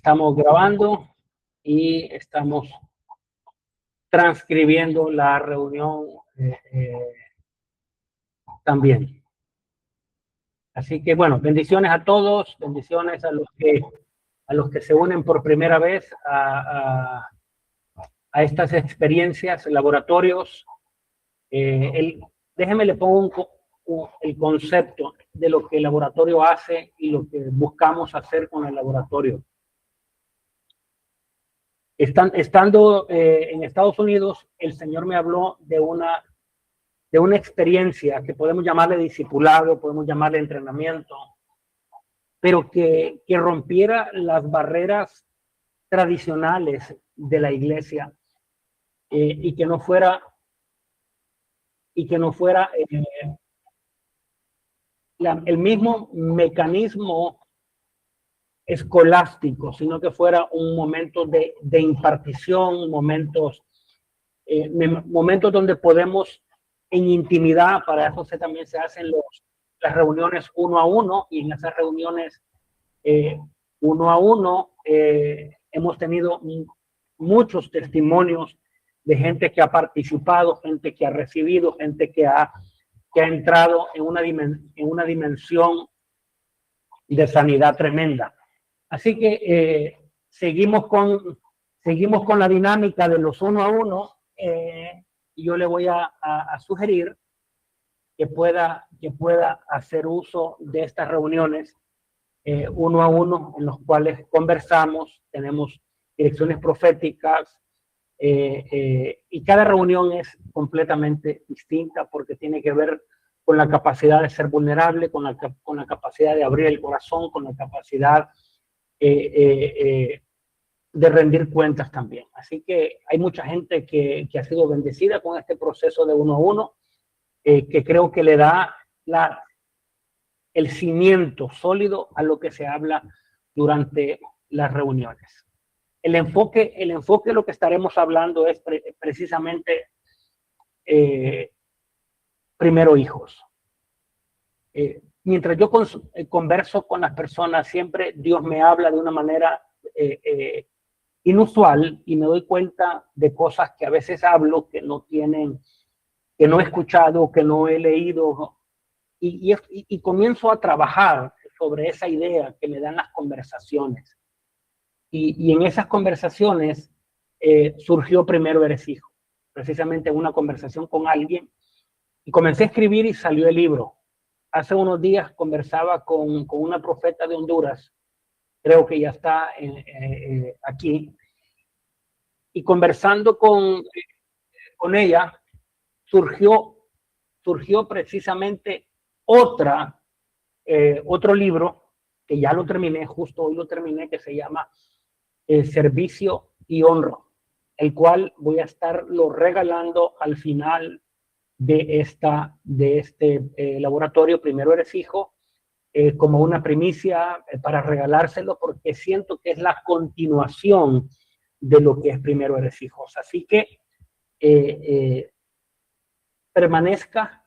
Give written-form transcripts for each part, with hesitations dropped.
Estamos grabando y estamos transcribiendo la reunión también. Así que bueno, bendiciones a todos, bendiciones a los que se unen por primera vez a estas experiencias, laboratorios. Déjenme le pongo el concepto de lo que el laboratorio hace y lo que buscamos hacer con el laboratorio. Estando en Estados Unidos, el Señor me habló de una experiencia que podemos llamarle discipulado, podemos llamarle entrenamiento, pero que rompiera las barreras tradicionales de la iglesia y que no fuera el mismo mecanismo escolástico, sino que fuera un momento de impartición, momentos donde podemos en intimidad. Para eso también se hacen las reuniones uno a uno, y en esas reuniones uno a uno hemos tenido muchos testimonios de gente que ha participado, gente que ha recibido, gente que ha entrado en una dimensión de sanidad tremenda. Así que seguimos con la dinámica de los uno a uno. Y yo le voy a sugerir que pueda hacer uso de estas reuniones uno a uno, en los cuales conversamos, tenemos direcciones proféticas, y cada reunión es completamente distinta porque tiene que ver con la capacidad de ser vulnerable, con la capacidad de abrir el corazón, con la capacidad de rendir cuentas también. Así que hay mucha gente que ha sido bendecida con este proceso de uno a uno, que creo que le da el cimiento sólido a lo que se habla durante las reuniones. El enfoque de lo que estaremos hablando es precisamente primero hijos. Mientras yo converso con las personas, siempre Dios me habla de una manera inusual, y me doy cuenta de cosas que a veces hablo que no he escuchado, que no he leído, y comienzo a trabajar sobre esa idea que me dan las conversaciones. Y en esas conversaciones surgió Primero Eres Hijo, precisamente una conversación con alguien, y comencé a escribir y salió el libro. Hace unos días conversaba con una profeta de Honduras, creo que ya está aquí, y conversando con ella surgió precisamente otro libro que ya lo terminé, justo hoy lo terminé, que se llama Servicio y Honra, el cual voy a estarlo regalando al final de este laboratorio Primero Eres Hijo, como una primicia para regalárselo, porque siento que es la continuación de lo que es Primero Eres Hijos. Así que permanezca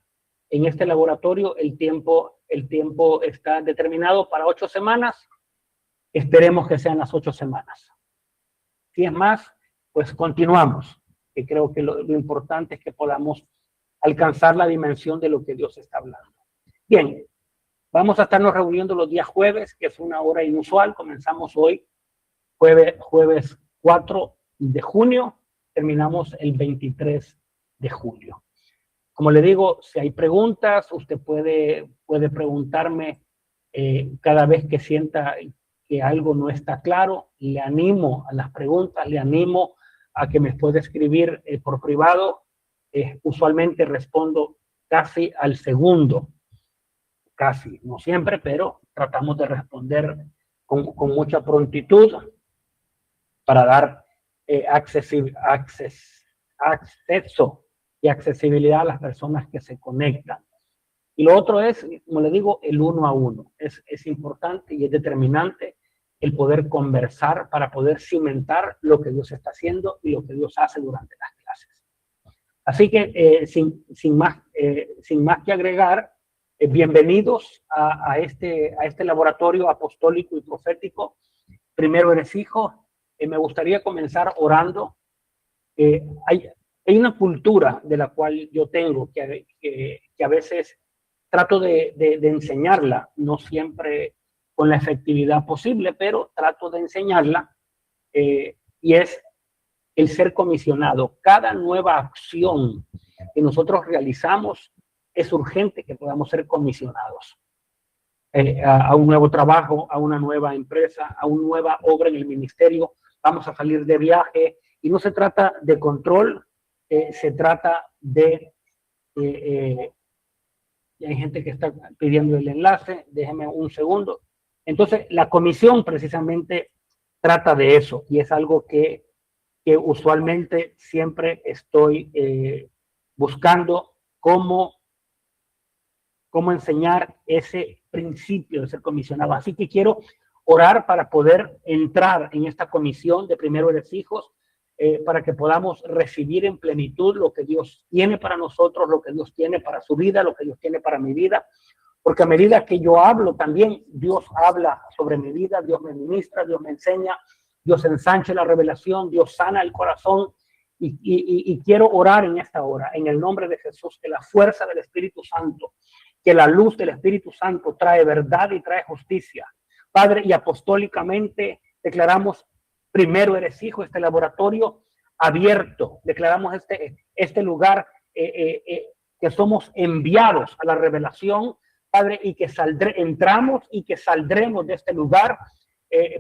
en este laboratorio. El tiempo está determinado para 8 semanas. Esperemos que sean las 8 semanas. Si es más, pues continuamos, que creo que lo importante es que podamos alcanzar la dimensión de lo que Dios está hablando. Bien, vamos a estarnos reuniendo los días jueves, que es una hora inusual. Comenzamos hoy, jueves 4 de junio, terminamos el 23 de julio. Como le digo, si hay preguntas, usted puede preguntarme cada vez que sienta que algo no está claro. Le animo a las preguntas, le animo a que me pueda escribir por privado. Usualmente respondo casi al segundo, casi, no siempre, pero tratamos de responder con mucha prontitud para dar acceso y accesibilidad a las personas que se conectan. Y lo otro es, como le digo, el uno a uno. Es importante y es determinante el poder conversar para poder cimentar lo que Dios está haciendo y lo que Dios hace durante las clases. Así que sin más que agregar, bienvenidos a este laboratorio apostólico y profético Primero Eres Hijo, me gustaría comenzar orando. Hay una cultura de la cual yo tengo que a veces trato de enseñarla, no siempre con la efectividad posible, pero trato de enseñarla, y es el ser comisionado. Cada nueva acción que nosotros realizamos es urgente que podamos ser comisionados a un nuevo trabajo, a una nueva empresa, a una nueva obra en el ministerio. Vamos a salir de viaje y no se trata de control, se trata de... y hay gente que está pidiendo el enlace, déjeme un segundo. Entonces, la comisión precisamente trata de eso y es algo que usualmente siempre estoy buscando cómo enseñar ese principio de ser comisionado. Así que quiero orar para poder entrar en esta comisión de Primero Eres Hijos, para que podamos recibir en plenitud lo que Dios tiene para nosotros, lo que Dios tiene para su vida, lo que Dios tiene para mi vida. Porque a medida que yo hablo también, Dios habla sobre mi vida, Dios me ministra, Dios me enseña, Dios ensancha la revelación, Dios sana el corazón. Y quiero orar en esta hora, en el nombre de Jesús, que la fuerza del Espíritu Santo, que la luz del Espíritu Santo trae verdad y trae justicia. Padre, y apostólicamente declaramos: Primero Eres Hijo, este laboratorio abierto. Declaramos este lugar que somos enviados a la revelación, Padre, y que entramos y que saldremos de este lugar,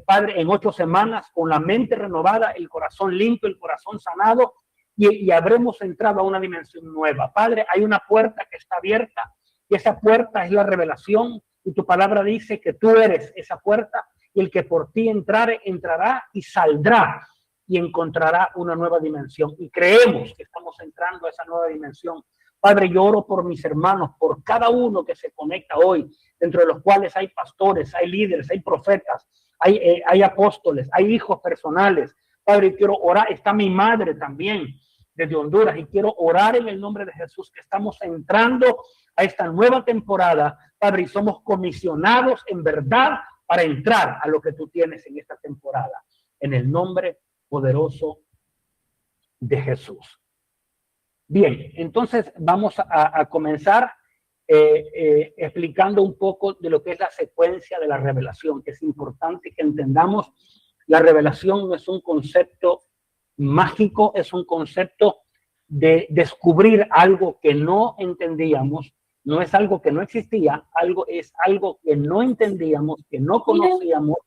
Padre, en 8 semanas con la mente renovada, el corazón limpio, el corazón sanado, y habremos entrado a una dimensión nueva. Padre, hay una puerta que está abierta y esa puerta es la revelación, y tu palabra dice que tú eres esa puerta, y el que por ti entrare, entrará y saldrá y encontrará una nueva dimensión. Y creemos que estamos entrando a esa nueva dimensión. Padre, yo oro por mis hermanos, por cada uno que se conecta hoy, dentro de los cuales hay pastores, hay líderes, hay profetas, hay apóstoles, hay hijos personales. Padre, quiero orar, está mi madre también desde Honduras, y quiero orar en el nombre de Jesús que estamos entrando a esta nueva temporada, Padre, y somos comisionados en verdad para entrar a lo que tú tienes en esta temporada, en el nombre poderoso de Jesús. Bien, entonces vamos a comenzar explicando un poco de lo que es la secuencia de la revelación, que es importante que entendamos. La revelación no es un concepto mágico, es un concepto de descubrir algo que no entendíamos. No es algo que no existía, es algo que no entendíamos, que no conocíamos.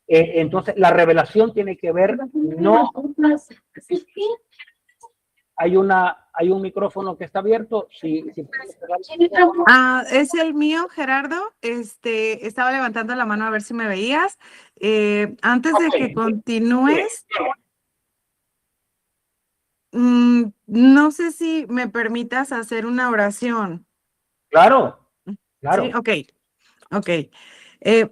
Entonces, la revelación tiene que ver, no... Hay un micrófono que está abierto. Es el mío, Gerardo. Estaba levantando la mano a ver si me veías. Antes de que continúes, no sé si me permitas hacer una oración. Claro. Sí, ok.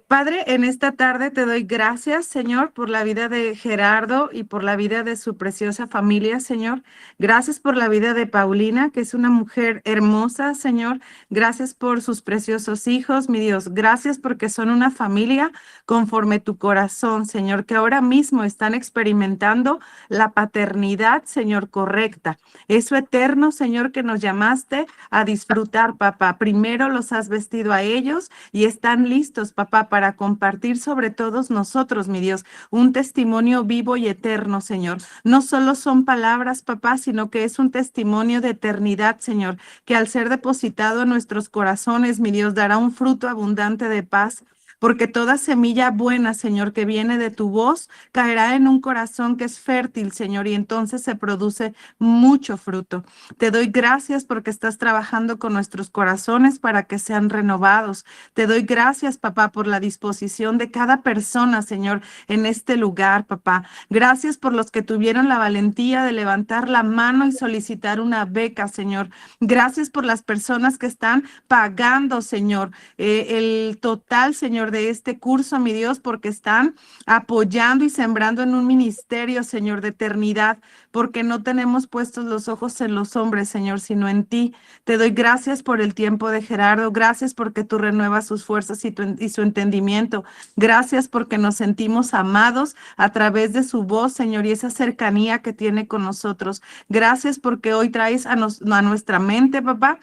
Padre, en esta tarde te doy gracias, Señor, por la vida de Gerardo y por la vida de su preciosa familia, Señor. Gracias por la vida de Paulina, que es una mujer hermosa, Señor. Gracias por sus preciosos hijos, mi Dios. Gracias porque son una familia conforme tu corazón, Señor, que ahora mismo están experimentando la paternidad, Señor, correcta. Eso eterno, Señor, que nos llamaste a disfrutar, papá. Primero los has vestido a ellos y están listos, papá, para compartir sobre todos nosotros, mi Dios, un testimonio vivo y eterno, Señor. No solo son palabras, papá, sino que es un testimonio de eternidad, Señor, que al ser depositado en nuestros corazones, mi Dios, dará un fruto abundante de paz. Porque toda semilla buena, Señor, que viene de tu voz, caerá en un corazón que es fértil, Señor, y entonces se produce mucho fruto. Te doy gracias porque estás trabajando con nuestros corazones para que sean renovados. Te doy gracias, papá, por la disposición de cada persona, Señor, en este lugar, papá. Gracias por los que tuvieron la valentía de levantar la mano y solicitar una beca, Señor. Gracias por las personas que están pagando, Señor, el total, Señor, Señor, de este curso, mi Dios, porque están apoyando y sembrando en un ministerio, Señor, de eternidad, porque no tenemos puestos los ojos en los hombres, Señor, sino en ti. Te doy gracias por el tiempo de Gerardo, gracias porque tú renuevas sus fuerzas y su entendimiento. Gracias porque nos sentimos amados a través de su voz, Señor, y esa cercanía que tiene con nosotros. Gracias porque hoy traes a nuestra mente, papá,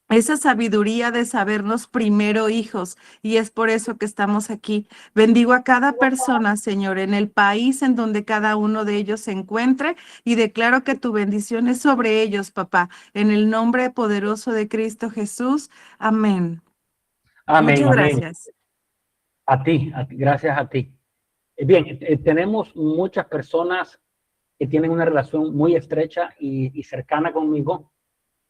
esa sabiduría de sabernos primero hijos, y es por eso que estamos aquí. Bendigo a cada persona, Señor, en el país en donde cada uno de ellos se encuentre, y declaro que tu bendición es sobre ellos, papá, en el nombre poderoso de Cristo Jesús. Amén. Amén, Muchas amén. gracias. A ti, gracias a ti. Bien, tenemos muchas personas que tienen una relación muy estrecha y cercana conmigo.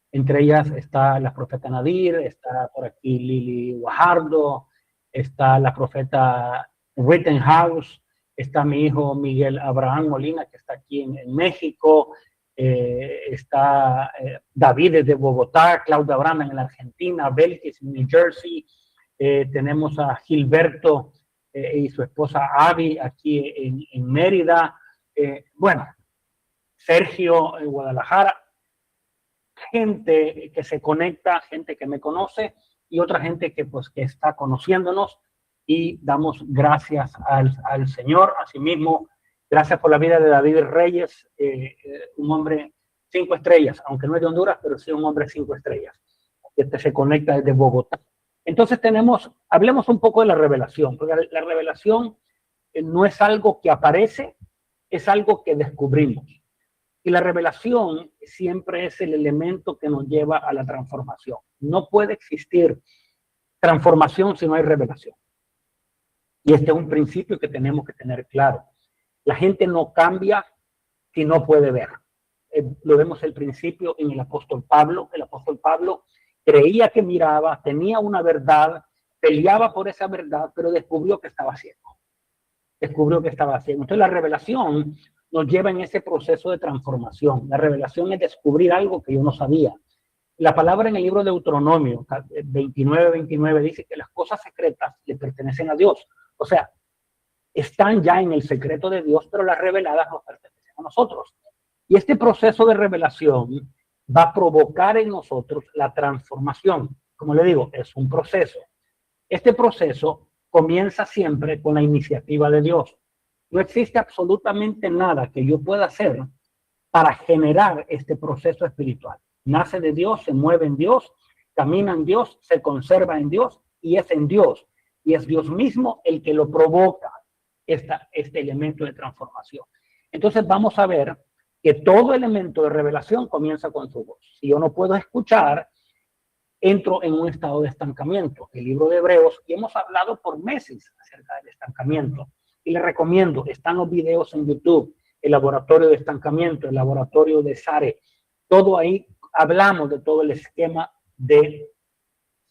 Entre ellas está la profeta Nadir, está por aquí Lili Guajardo, está la profeta Rittenhouse, está mi hijo Miguel Abraham Molina, que está aquí en México, está David desde Bogotá, Claudia Abraham en la Argentina, Belkis en New Jersey, tenemos a Gilberto y su esposa Abby aquí en Mérida, bueno, Sergio en Guadalajara. Gente que se conecta, gente que me conoce y otra gente que pues que está conociéndonos, y damos gracias al Señor. Asimismo, gracias por la vida de David Reyes, un hombre 5 estrellas, aunque no es de Honduras, pero sí un hombre 5 estrellas, que se conecta desde Bogotá. Entonces hablemos un poco de la revelación, porque la revelación no es algo que aparece, es algo que descubrimos. Y la revelación siempre es el elemento que nos lleva a la transformación. No puede existir transformación si no hay revelación. Y este es un principio que tenemos que tener claro. La gente no cambia si no puede ver. Lo vemos el principio en el apóstol Pablo. El apóstol Pablo creía que miraba, tenía una verdad, peleaba por esa verdad, pero descubrió que estaba ciego. Entonces la revelación nos lleva en ese proceso de transformación. La revelación es descubrir algo que yo no sabía. La palabra en el libro de Deuteronomio 29:29 dice que las cosas secretas le pertenecen a Dios. O sea, están ya en el secreto de Dios, pero las reveladas nos pertenecen a nosotros. Y este proceso de revelación va a provocar en nosotros la transformación. Como le digo, es un proceso. Este proceso comienza siempre con la iniciativa de Dios. No existe absolutamente nada que yo pueda hacer para generar este proceso espiritual. Nace de Dios, se mueve en Dios, camina en Dios, se conserva en Dios y es en Dios. Y es Dios mismo el que lo provoca, este elemento de transformación. Entonces vamos a ver que todo elemento de revelación comienza con su voz. Si yo no puedo escuchar, entro en un estado de estancamiento. El libro de Hebreos, y hemos hablado por meses acerca del estancamiento. Y les recomiendo, están los videos en YouTube, el laboratorio de estancamiento, el laboratorio de SARE, todo ahí hablamos de todo el esquema del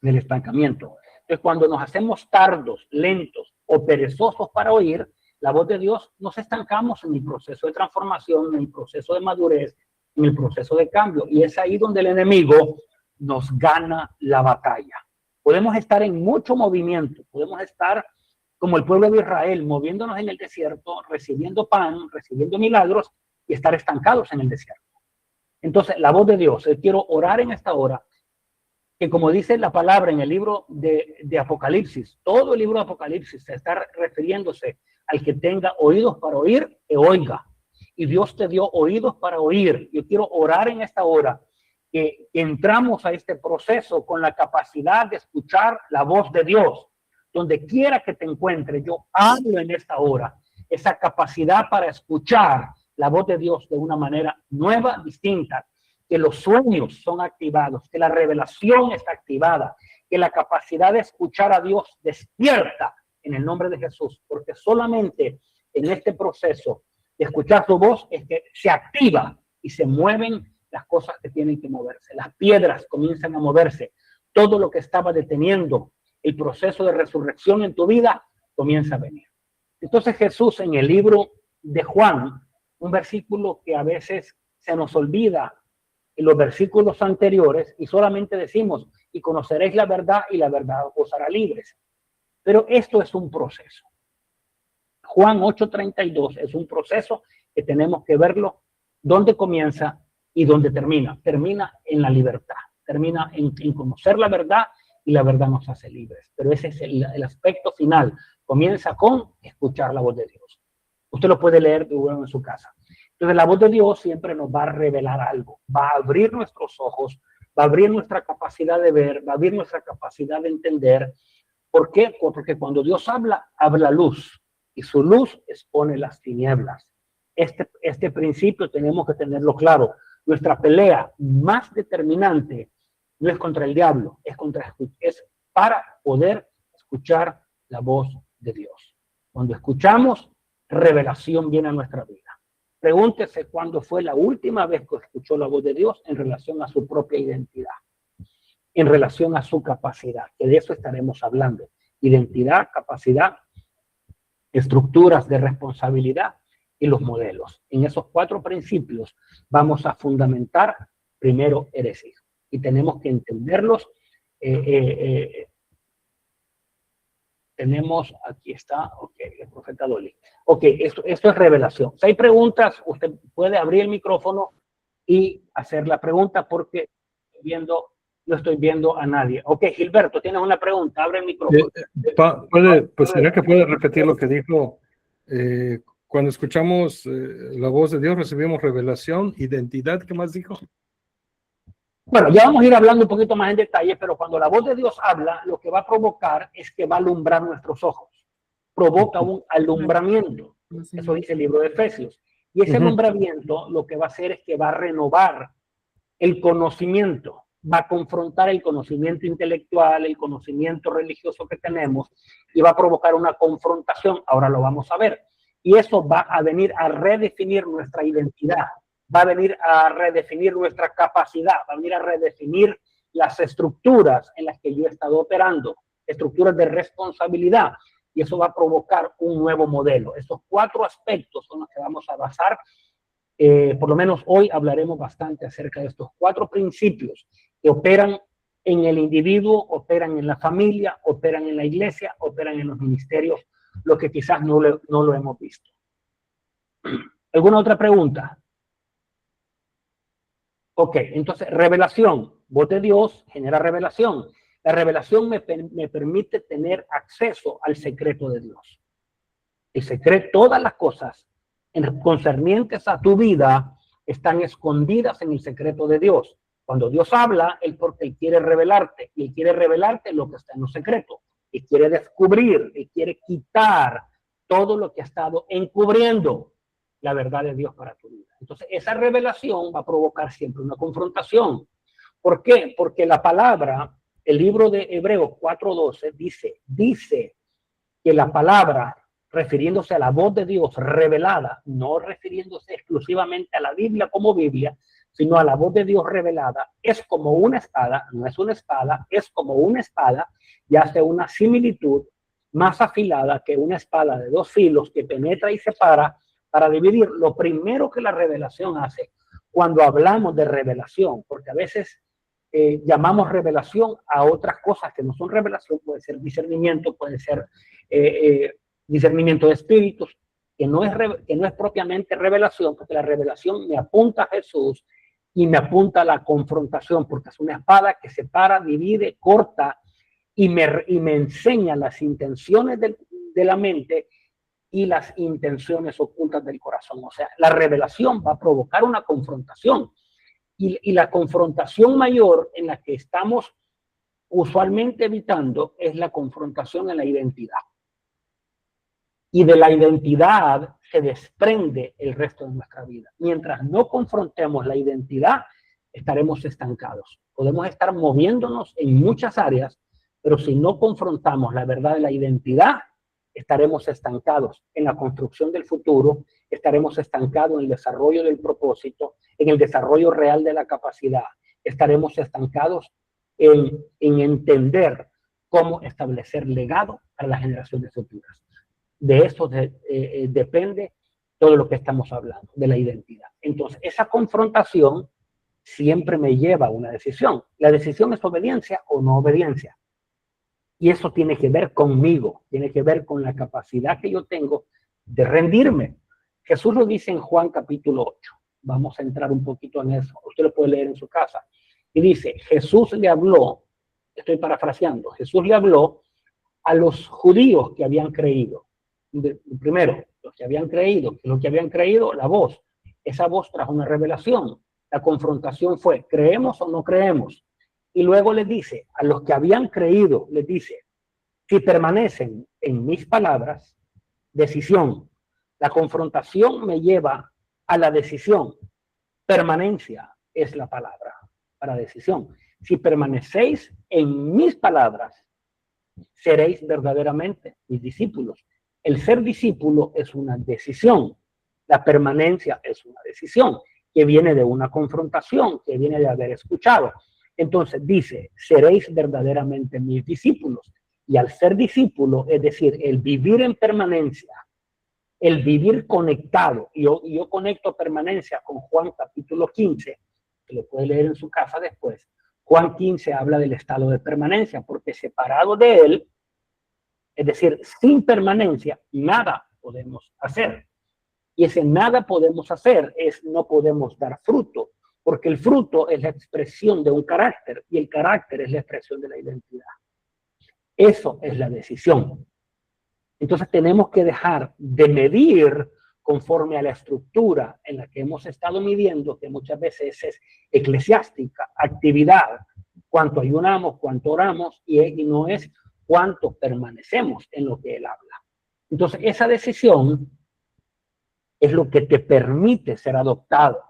estancamiento. Entonces, cuando nos hacemos tardos, lentos o perezosos para oír la voz de Dios, nos estancamos en el proceso de transformación, en el proceso de madurez, en el proceso de cambio. Y es ahí donde el enemigo nos gana la batalla. Podemos estar en mucho movimiento, podemos estar como el pueblo de Israel, moviéndonos en el desierto, recibiendo pan, recibiendo milagros y estar estancados en el desierto. Entonces, la voz de Dios, quiero orar en esta hora, que como dice la palabra en el libro de Apocalipsis, todo el libro de Apocalipsis se está refiriéndose al que tenga oídos para oír, que oiga. Y Dios te dio oídos para oír. Yo quiero orar en esta hora, que entramos a este proceso con la capacidad de escuchar la voz de Dios. Donde quiera que te encuentres, yo hablo en esta hora, esa capacidad para escuchar la voz de Dios de una manera nueva, distinta, que los sueños son activados, que la revelación está activada, que la capacidad de escuchar a Dios despierta en el nombre de Jesús, porque solamente en este proceso de escuchar su voz es que se activa y se mueven las cosas que tienen que moverse. Las piedras comienzan a moverse. Todo lo que estaba deteniendo el proceso de resurrección en tu vida comienza a venir. Entonces Jesús en el libro de Juan, un versículo que a veces se nos olvida en los versículos anteriores y solamente decimos, y conoceréis la verdad y la verdad os hará libres. Pero esto es un proceso. Juan 8:32 es un proceso que tenemos que verlo dónde comienza y dónde termina. Termina en la libertad, termina en conocer la verdad y la verdad nos hace libres. Pero ese es el aspecto final. Comienza con escuchar la voz de Dios. Usted lo puede leer de nuevo en su casa. Entonces la voz de Dios siempre nos va a revelar algo, va a abrir nuestros ojos, va a abrir nuestra capacidad de ver, va a abrir nuestra capacidad de entender. ¿Por qué? Porque cuando Dios habla, habla luz y su luz expone las tinieblas. Este principio tenemos que tenerlo claro. Nuestra pelea más determinante no es contra el diablo, es para poder escuchar la voz de Dios. Cuando escuchamos, revelación viene a nuestra vida. Pregúntese cuándo fue la última vez que escuchó la voz de Dios en relación a su propia identidad, en relación a su capacidad, que de eso estaremos hablando. Identidad, capacidad, estructuras de responsabilidad y los modelos. En esos 4 principios vamos a fundamentar primero eres hijo. Y tenemos que entenderlos. Tenemos, aquí está, ok, el profeta Dolly. Ok, esto es revelación. Si hay preguntas, usted puede abrir el micrófono y hacer la pregunta porque no estoy viendo a nadie. Ok, Gilberto, tienes una pregunta, abre el micrófono. Pues sería que puede repetir lo que dijo. Cuando escuchamos la voz de Dios, recibimos revelación, identidad, ¿qué más dijo? Bueno, ya vamos a ir hablando un poquito más en detalle, pero cuando la voz de Dios habla, lo que va a provocar es que va a alumbrar nuestros ojos. Provoca un alumbramiento. Eso dice el libro de Efesios. Y ese alumbramiento lo que va a hacer es que va a renovar el conocimiento, va a confrontar el conocimiento intelectual, el conocimiento religioso que tenemos y va a provocar una confrontación. Ahora lo vamos a ver. Y eso va a venir a redefinir nuestra identidad. Va a venir a redefinir nuestra capacidad, va a venir a redefinir las estructuras en las que yo he estado operando, estructuras de responsabilidad, y eso va a provocar un nuevo modelo. Estos 4 aspectos son los que vamos a basar. Por lo menos hoy hablaremos bastante acerca de estos 4 principios que operan en el individuo, operan en la familia, operan en la iglesia, operan en los ministerios, lo que quizás no lo hemos visto. ¿Alguna otra pregunta? Ok, entonces, revelación. Voz de Dios genera revelación. La revelación me permite tener acceso al secreto de Dios. El secreto, todas las cosas concernientes a tu vida están escondidas en el secreto de Dios. Cuando Dios habla, porque Él quiere revelarte. Y Él quiere revelarte lo que está en los secretos. Y quiere descubrir, y quiere quitar todo lo que ha estado encubriendo la verdad de Dios para tu vida. Entonces, esa revelación va a provocar siempre una confrontación. ¿Por qué? Porque la palabra, el libro de Hebreos 4:12 dice que la palabra, refiriéndose a la voz de Dios revelada, no refiriéndose exclusivamente a la Biblia como Biblia, sino a la voz de Dios revelada, es como una espada, no es una espada, es como una espada y hace una similitud más afilada que una espada de 2 filos que penetra y separa para dividir. Lo primero que la revelación hace, cuando hablamos de revelación, porque a veces llamamos revelación a otras cosas que no son revelación, puede ser discernimiento, puede ser discernimiento de espíritus, que no es propiamente revelación, porque la revelación me apunta a Jesús y me apunta a la confrontación, porque es una espada que separa, divide, corta y me enseña las intenciones de la mente y las intenciones ocultas del corazón. O sea, la revelación va a provocar una confrontación. Y la confrontación mayor en la que estamos usualmente evitando es la confrontación en la identidad. Y de la identidad se desprende el resto de nuestra vida. Mientras no confrontemos la identidad, estaremos estancados. Podemos estar moviéndonos en muchas áreas, pero si no confrontamos la verdad de la identidad, estaremos estancados en la construcción del futuro, estaremos estancados en el desarrollo del propósito, en el desarrollo real de la capacidad, estaremos estancados en entender cómo establecer legado para las generaciones futuras. De eso depende todo lo que estamos hablando, de la identidad. Entonces, esa confrontación siempre me lleva a una decisión. La decisión es obediencia o no obediencia. Y eso tiene que ver conmigo, tiene que ver con la capacidad que yo tengo de rendirme. Jesús lo dice en Juan capítulo 8. Vamos a entrar un poquito en eso. Usted lo puede leer en su casa. Y dice, Jesús le habló, estoy parafraseando, Jesús le habló a los judíos que habían creído. Primero, los que habían creído, la voz. Esa voz trajo una revelación. La confrontación fue, ¿creemos o no creemos? Y luego les dice, a los que habían creído, les dice, si permanecen en mis palabras, decisión. La confrontación me lleva a la decisión. Permanencia es la palabra para decisión. Si permanecéis en mis palabras, seréis verdaderamente mis discípulos. El ser discípulo es una decisión. La permanencia es una decisión que viene de una confrontación, que viene de haber escuchado. Entonces dice, seréis verdaderamente mis discípulos. Y al ser discípulo, es decir, el vivir en permanencia, el vivir conectado, y yo conecto permanencia con Juan capítulo 15, que lo puede leer en su casa después. Juan 15 habla del estado de permanencia, porque separado de él, es decir, sin permanencia, nada podemos hacer. Y ese nada podemos hacer es no podemos dar fruto, porque el fruto es la expresión de un carácter y el carácter es la expresión de la identidad. Eso es la decisión. Entonces tenemos que dejar de medir conforme a la estructura en la que hemos estado midiendo, que muchas veces es eclesiástica, actividad, cuánto ayunamos, cuánto oramos, y no es cuánto permanecemos en lo que él habla. Entonces esa decisión es lo que te permite ser adoptado.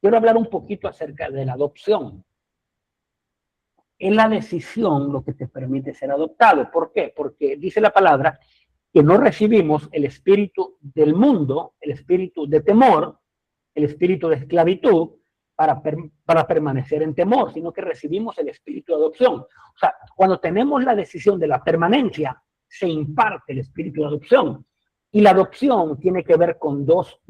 Quiero hablar un poquito acerca de la adopción. Es la decisión lo que te permite ser adoptado. ¿Por qué? Porque dice la palabra que no recibimos el espíritu del mundo, el espíritu de temor, el espíritu de esclavitud para permanecer en temor, sino que recibimos el espíritu de adopción. O sea, cuando tenemos la decisión de la permanencia, se imparte el espíritu de adopción. Y la adopción tiene que ver con dos.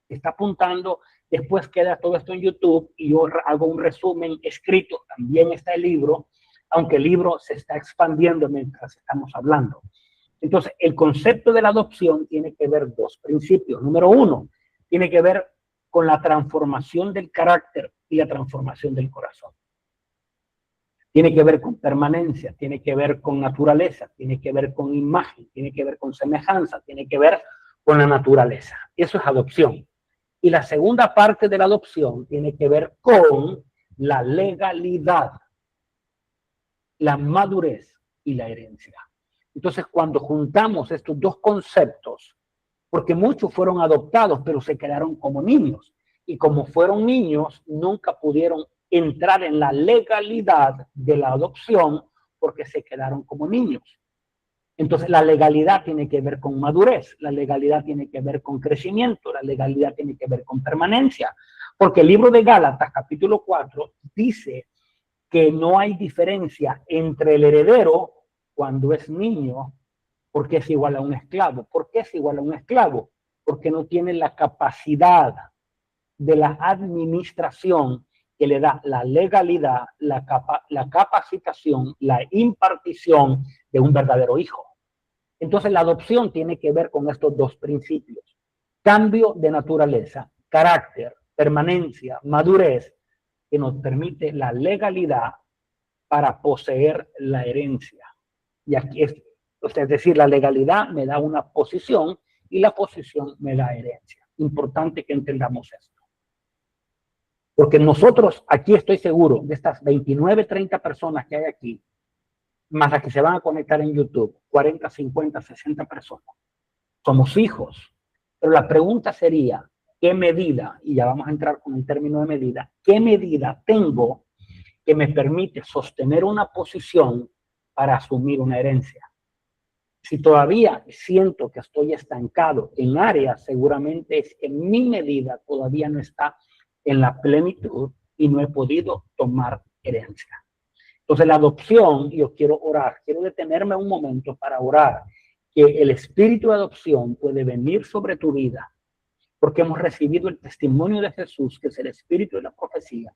Está apuntando. Después queda todo esto en YouTube y yo hago un resumen escrito. También está el libro, aunque el libro se está expandiendo mientras estamos hablando. Entonces, el concepto de la adopción tiene que ver dos principios. Número uno, tiene que ver con la transformación del carácter y la transformación del corazón. Tiene que ver con permanencia, tiene que ver con naturaleza, tiene que ver con imagen, tiene que ver con semejanza, tiene que ver con la naturaleza. Eso es adopción. Y la segunda parte de la adopción tiene que ver con la legalidad, la madurez y la herencia. Entonces, cuando juntamos estos dos conceptos, porque muchos fueron adoptados, pero se quedaron como niños. Y como fueron niños, nunca pudieron entrar en la legalidad de la adopción porque se quedaron como niños. Entonces la legalidad tiene que ver con madurez, la legalidad tiene que ver con crecimiento, la legalidad tiene que ver con permanencia. Porque el libro de Gálatas, capítulo 4, dice que no hay diferencia entre el heredero cuando es niño, porque es igual a un esclavo. ¿Por qué es igual a un esclavo? Porque no tiene la capacidad de la administración que le da la legalidad, la capacitación, la impartición de un verdadero hijo. Entonces la adopción tiene que ver con estos dos principios. Cambio de naturaleza, carácter, permanencia, madurez, que nos permite la legalidad para poseer la herencia. Y aquí es decir, la legalidad me da una posición y la posición me da herencia. Importante que entendamos esto. Porque nosotros, aquí estoy seguro, de estas 29, 30 personas que hay aquí, más las que se van a conectar en YouTube, 40, 50, 60 personas, somos hijos. Pero la pregunta sería, ¿qué medida, y ya vamos a entrar con el término de medida, qué medida tengo que me permite sostener una posición para asumir una herencia? Si todavía siento que estoy estancado en áreas, seguramente es que mi medida todavía no está en la plenitud y no he podido tomar herencia. Entonces la adopción, yo quiero orar, quiero detenerme un momento para orar, que el espíritu de adopción puede venir sobre tu vida, porque hemos recibido el testimonio de Jesús, que es el espíritu de la profecía,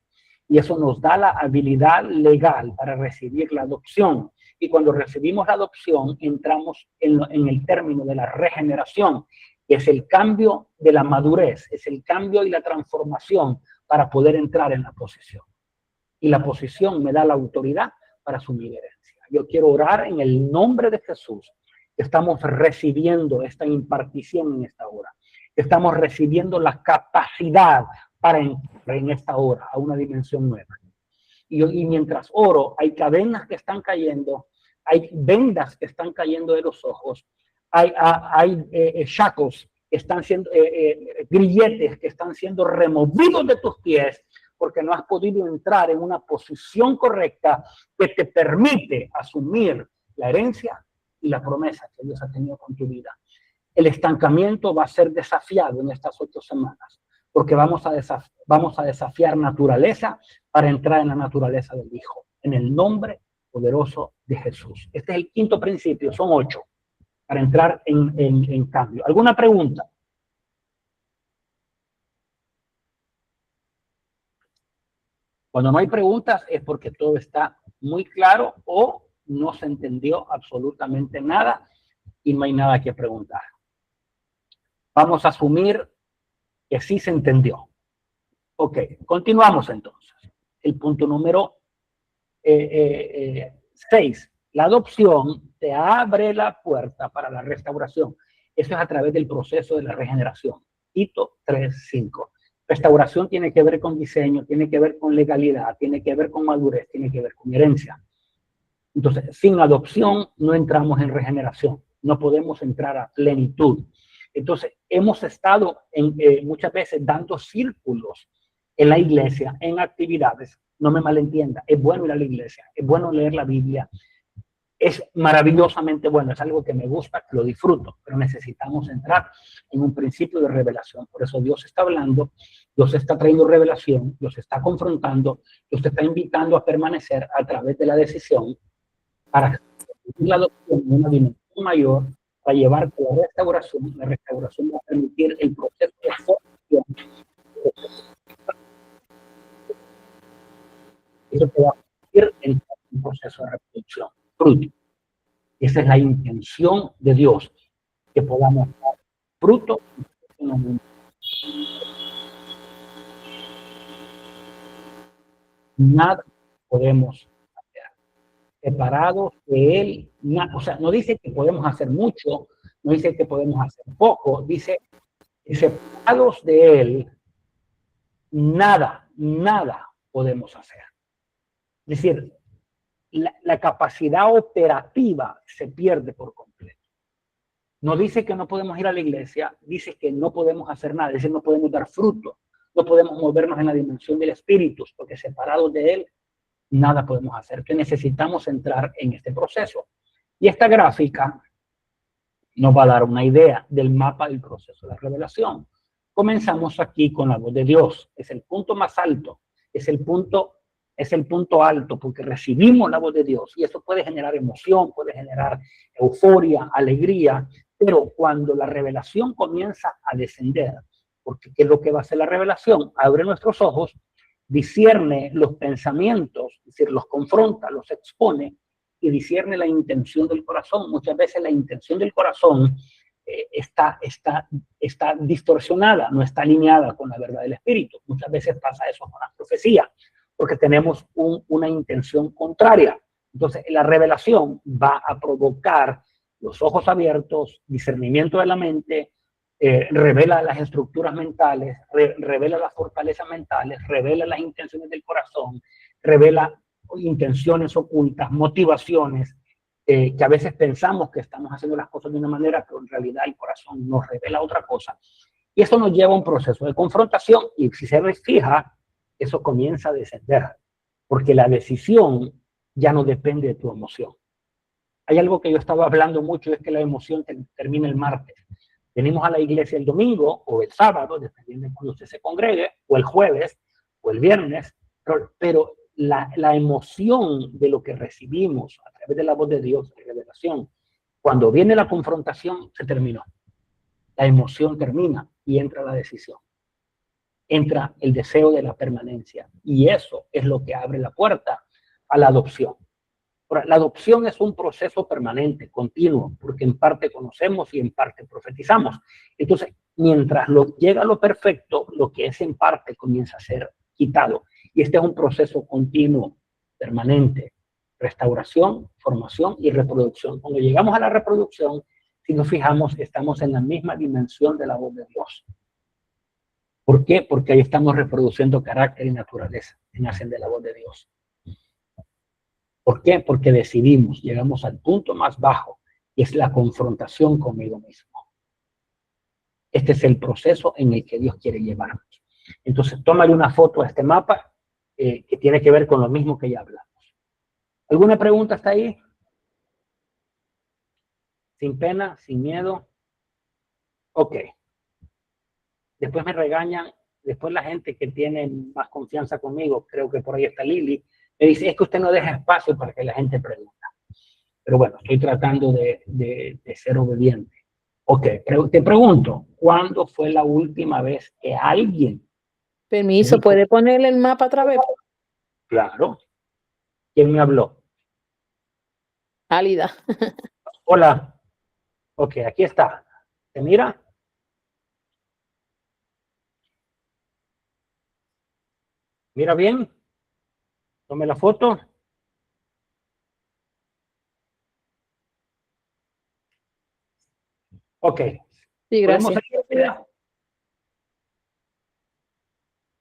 y eso nos da la habilidad legal para recibir la adopción. Y cuando recibimos la adopción, entramos en el término de la regeneración, que es el cambio de la madurez, es el cambio y la transformación para poder entrar en la posesión. Y la posesión me da la autoridad para asumir herencia. Yo quiero orar en el nombre de Jesús. Estamos recibiendo esta impartición en esta hora. Estamos recibiendo la capacidad para entrar en esta hora a una dimensión nueva. Y mientras oro, hay cadenas que están cayendo, hay vendas que están cayendo de los ojos, hay shackles que están siendo, grilletes que están siendo removidos de tus pies, porque no has podido entrar en una posición correcta que te permite asumir la herencia y la promesa que Dios ha tenido con tu vida. El estancamiento va a ser desafiado en estas 8 semanas, porque vamos a desafiar naturaleza para entrar en la naturaleza del Hijo, en el nombre poderoso de Jesús. Este es el 5º principio, son 8, para entrar en cambio. ¿Alguna pregunta? Cuando no hay preguntas es porque todo está muy claro o no se entendió absolutamente nada y no hay nada que preguntar. Vamos a asumir que sí se entendió. Ok, continuamos entonces. El punto número 6. La adopción te abre la puerta para la restauración. Eso es a través del proceso de la regeneración. Tito 3:5. Restauración tiene que ver con diseño, tiene que ver con legalidad, tiene que ver con madurez, tiene que ver con herencia. Entonces, sin adopción no entramos en regeneración, no podemos entrar a plenitud. Entonces, hemos estado muchas veces dando círculos en la iglesia, en actividades. No me malentienda, es bueno ir a la iglesia, es bueno leer la Biblia, es maravillosamente bueno, es algo que me gusta, que lo disfruto, pero necesitamos entrar en un principio de revelación. Por eso Dios está hablando, Dios está trayendo revelación, Dios está confrontando, Dios te está invitando a permanecer a través de la decisión para la adopción de una dimensión mayor, para llevarte a la restauración. La restauración va a permitir el proceso de formación. Eso te va a permitir el proceso de reproducción. Fruto. Esa es la intención de Dios, que podamos dar fruto en el mundo. Nada podemos hacer. Separados de Él, o sea, no dice que podemos hacer mucho, no dice que podemos hacer poco, dice que separados de Él, nada podemos hacer. Es decir, la capacidad operativa se pierde por completo. No dice que no podemos ir a la iglesia, dice que no podemos hacer nada, es decir, no podemos dar fruto, no podemos movernos en la dimensión del espíritu, porque separados de Él, nada podemos hacer. Que necesitamos entrar en este proceso. Y esta gráfica nos va a dar una idea del mapa del proceso de la revelación. Comenzamos aquí con la voz de Dios. Es el punto más alto, es el punto alto, porque recibimos la voz de Dios y eso puede generar emoción, puede generar euforia, alegría, pero cuando la revelación comienza a descender, porque ¿qué es lo que va a hacer la revelación? Abre nuestros ojos, discierne los pensamientos, es decir, los confronta, los expone y discierne la intención del corazón. Muchas veces la intención del corazón está distorsionada, no está alineada con la verdad del espíritu. Muchas veces pasa eso con la profecía, porque tenemos una intención contraria. Entonces, la revelación va a provocar los ojos abiertos, discernimiento de la mente, revela las estructuras mentales, revela las fortalezas mentales, revela las intenciones del corazón, revela intenciones ocultas, motivaciones, que a veces pensamos que estamos haciendo las cosas de una manera, pero en realidad el corazón nos revela otra cosa. Y eso nos lleva a un proceso de confrontación, y si se fija, eso comienza a descender, porque la decisión ya no depende de tu emoción. Hay algo que yo estaba hablando mucho, es que la emoción termina el martes. Venimos a la iglesia el domingo o el sábado, dependiendo de cuando usted se congregue, o el jueves o el viernes, pero la emoción de lo que recibimos a través de la voz de Dios, de revelación, cuando viene la confrontación, se terminó. La emoción termina y entra la decisión. Entra el deseo de la permanencia. Y eso es lo que abre la puerta a la adopción. Ahora, la adopción es un proceso permanente, continuo, porque en parte conocemos y en parte profetizamos. Entonces, mientras llega lo perfecto, lo que es en parte comienza a ser quitado. Y este es un proceso continuo, permanente. Restauración, formación y reproducción. Cuando llegamos a la reproducción, si nos fijamos, estamos en la misma dimensión de la voz de Dios. ¿Por qué? Porque ahí estamos reproduciendo carácter y naturaleza que nacen de la voz de Dios. ¿Por qué? Porque decidimos, llegamos al punto más bajo, y es la confrontación conmigo mismo. Este es el proceso en el que Dios quiere llevarnos. Entonces, tómale una foto a este mapa que tiene que ver con lo mismo que ya hablamos. ¿Alguna pregunta hasta ahí? Sin pena, sin miedo. Ok. Después me regañan, después la gente que tiene más confianza conmigo, creo que por ahí está Lili, me dice, es que usted no deja espacio para que la gente pregunte. Pero bueno, estoy tratando de ser obediente. Ok, te pregunto, ¿cuándo fue la última vez que alguien... Permiso, ¿puede ponerle el mapa otra vez? Claro. ¿Quién me habló? Álida. Hola. Ok, aquí está. ¿Se mira? ¿Mira bien? Tome la foto. Ok. Sí, gracias. ¿Podemos?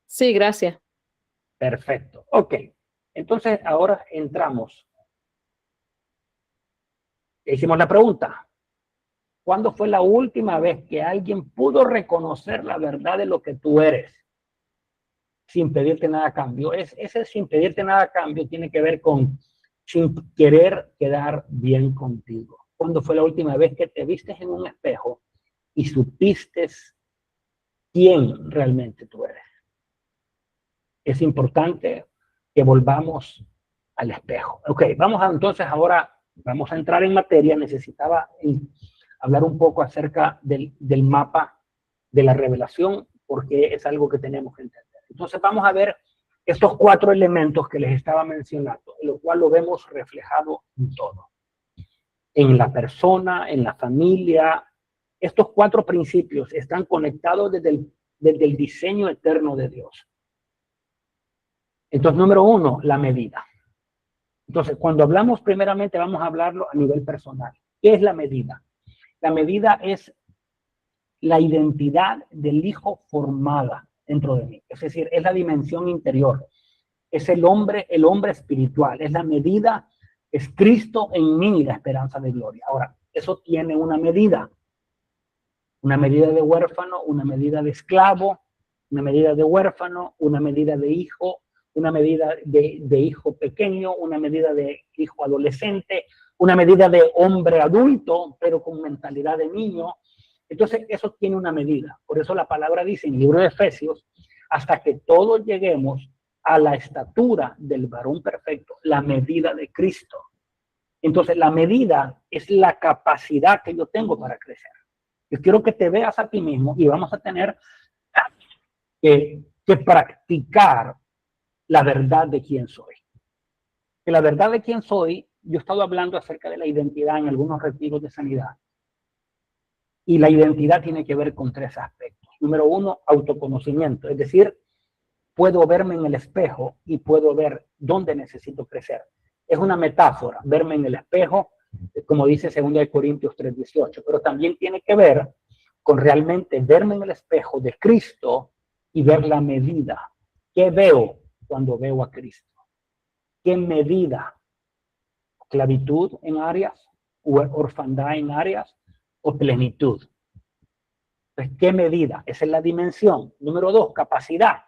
Sí, gracias. Perfecto. Ok. Entonces, ahora entramos. Hicimos la pregunta. ¿Cuándo fue la última vez que alguien pudo reconocer la verdad de lo que tú eres sin pedirte nada a cambio? Ese sin pedirte nada a cambio tiene que ver con sin querer quedar bien contigo. ¿Cuándo fue la última vez que te viste en un espejo y supiste quién realmente tú eres? Es importante que volvamos al espejo. Ok, entonces ahora vamos a entrar en materia. Necesitaba hablar un poco acerca del mapa de la revelación, porque es algo que tenemos que entender. Entonces vamos a ver estos 4 elementos que les estaba mencionando, lo cual lo vemos reflejado en todo. En la persona, en la familia. Estos 4 principios están conectados desde el diseño eterno de Dios. Entonces, número 1, la medida. Entonces, cuando hablamos primeramente, vamos a hablarlo a nivel personal. ¿Qué es la medida? La medida es la identidad del hijo formada dentro de mí. Es decir, es la dimensión interior. Es el hombre espiritual. Es la medida, es Cristo en mí, la esperanza de gloria. Ahora, eso tiene una medida de huérfano, una medida de esclavo, una medida de huérfano, una medida de hijo, una medida de hijo pequeño, una medida de hijo adolescente, una medida de hombre adulto, pero con mentalidad de niño. Entonces, eso tiene una medida. Por eso la palabra dice en el libro de Efesios, hasta que todos lleguemos a la estatura del varón perfecto, la medida de Cristo. Entonces, la medida es la capacidad que yo tengo para crecer. Yo quiero que te veas a ti mismo y vamos a tener que practicar la verdad de quién soy. Que la verdad de quién soy, yo he estado hablando acerca de la identidad en algunos retiros de sanidad. Y la identidad tiene que ver con 3 aspectos. Número 1, autoconocimiento. Es decir, puedo verme en el espejo y puedo ver dónde necesito crecer. Es una metáfora, verme en el espejo, como dice 2 Corintios 3:18, pero también tiene que ver con realmente verme en el espejo de Cristo y ver la medida. ¿Qué veo cuando veo a Cristo? ¿Qué medida? ¿Esclavitud en áreas? ¿Orfandad en áreas? ¿O plenitud? Pues, ¿qué medida? Esa es la dimensión. Número 2, capacidad.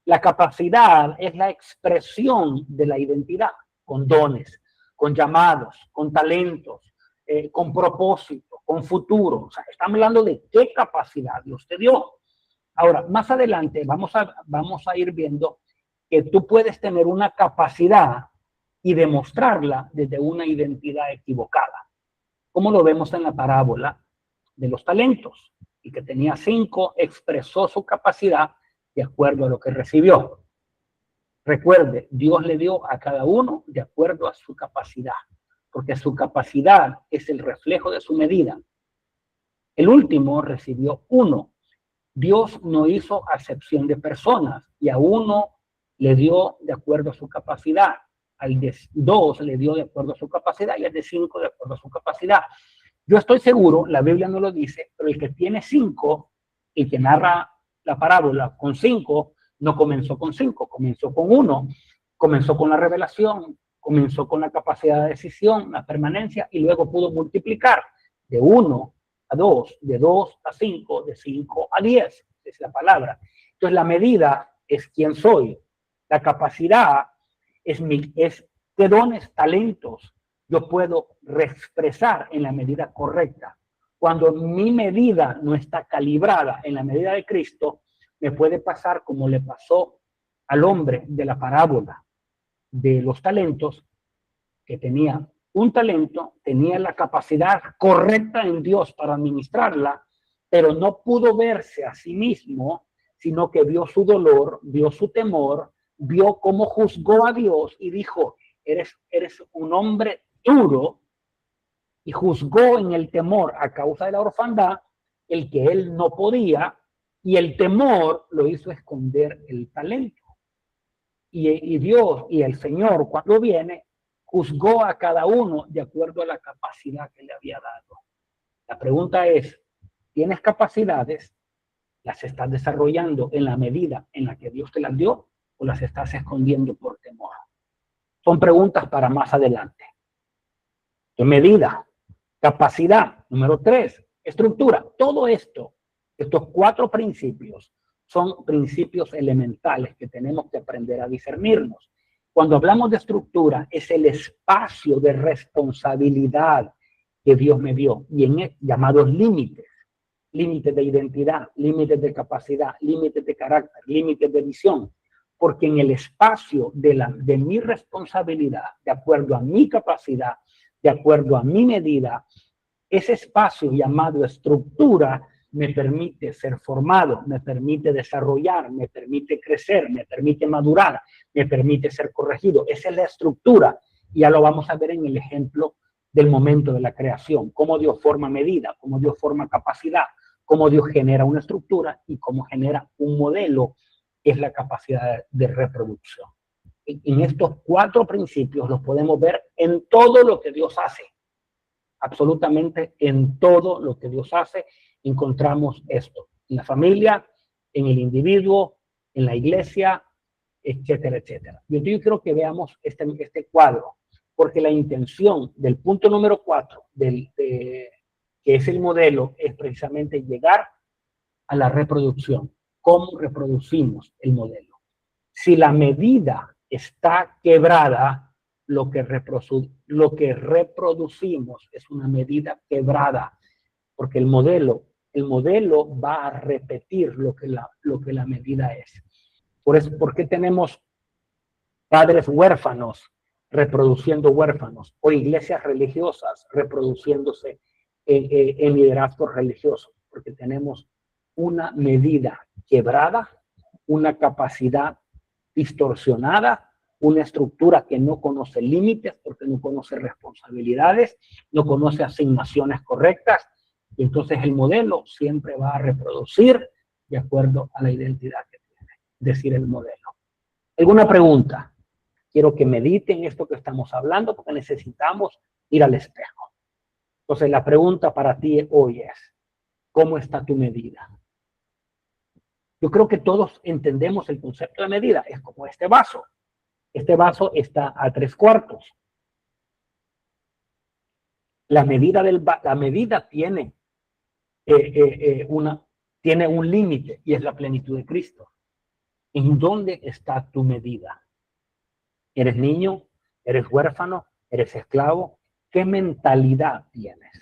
La capacidad es la expresión de la identidad, con dones, con llamados, con talentos, con propósito, con futuro. O sea, estamos hablando de qué capacidad Dios te dio. Ahora, más adelante vamos a ir viendo que tú puedes tener una capacidad y demostrarla desde una identidad equivocada. Como lo vemos en la parábola de los talentos. Y que tenía 5, expresó su capacidad de acuerdo a lo que recibió. Recuerde, Dios le dio a cada uno de acuerdo a su capacidad. porque su capacidad es el reflejo de su medida. El último recibió 1. Dios no hizo acepción de personas y a uno le dio de acuerdo a su capacidad, al de 2 le dio de acuerdo a su capacidad y al de 5 de acuerdo a su capacidad. Yo estoy seguro, la Biblia no lo dice, pero el que tiene 5, el que narra la parábola con 5, no comenzó con 5, comenzó con 1, comenzó con la revelación, comenzó con la capacidad de decisión, la permanencia, y luego pudo multiplicar de 1 a 2, de 2 a 5, de 5 a 10, es la palabra. Entonces la medida es quién soy, la capacidad es qué dones, talentos yo puedo expresar en la medida correcta. Cuando mi medida no está calibrada en la medida de Cristo, me puede pasar como le pasó al hombre de la parábola de los talentos, que tenía un talento, tenía la capacidad correcta en Dios para administrarla, pero no pudo verse a sí mismo, sino que vio su dolor, vio su temor, vio cómo juzgó a Dios y dijo, eres un hombre duro, y juzgó en el temor a causa de la orfandad el que él no podía, y el temor lo hizo esconder el talento. Y Dios y el Señor, cuando viene, juzgó a cada uno de acuerdo a la capacidad que le había dado. La pregunta es, ¿tienes capacidades? ¿Las estás desarrollando en la medida en la que Dios te las dio o las estás escondiendo por temor? Son preguntas para más adelante. ¿Qué medida? Capacidad. Número 3, estructura. Todo esto, estos 4 principios, son principios elementales que tenemos que aprender a discernirnos. Cuando hablamos de estructura, es el espacio de responsabilidad que Dios me dio, y en llamados límites. Límites de identidad, límites de capacidad, límites de carácter, límites de visión. Porque en el espacio de mi responsabilidad, de acuerdo a mi capacidad, de acuerdo a mi medida, ese espacio llamado estructura me permite ser formado, me permite desarrollar, me permite crecer, me permite madurar, me permite ser corregido. Esa es la estructura. Y ya lo vamos a ver en el ejemplo del momento de la creación, cómo Dios forma medida, cómo Dios forma capacidad, cómo Dios genera una estructura y cómo genera un modelo, que es la capacidad de reproducción. En estos 4 principios los podemos ver en todo lo que Dios hace. Absolutamente en todo lo que Dios hace encontramos esto. En la familia, en el individuo, en la iglesia, etcétera, etcétera. Yo creo que veamos este cuadro, porque la intención del punto número 4, que es el modelo, es precisamente llegar a la reproducción. ¿Cómo reproducimos el modelo? Si la medida está quebrada, lo que reproducimos es una medida quebrada, porque el modelo va a repetir lo que la medida es. Por eso, ¿por qué tenemos padres huérfanos reproduciendo huérfanos o iglesias religiosas reproduciéndose en liderazgos religiosos? Porque tenemos una medida quebrada, una capacidad distorsionada, una estructura que no conoce límites porque no conoce responsabilidades, no conoce asignaciones correctas, y entonces el modelo siempre va a reproducir de acuerdo a la identidad que tiene, es decir, el modelo. ¿Alguna pregunta? Quiero que mediten esto que estamos hablando porque necesitamos ir al espejo. Entonces la pregunta para ti hoy es, ¿cómo está tu medida? Yo creo que todos entendemos el concepto de medida, es como este vaso. Este vaso está a 3/4. La medida tiene un límite y es la plenitud de Cristo. ¿En dónde está tu medida? ¿Eres niño? ¿Eres huérfano? ¿Eres esclavo? ¿Qué mentalidad tienes?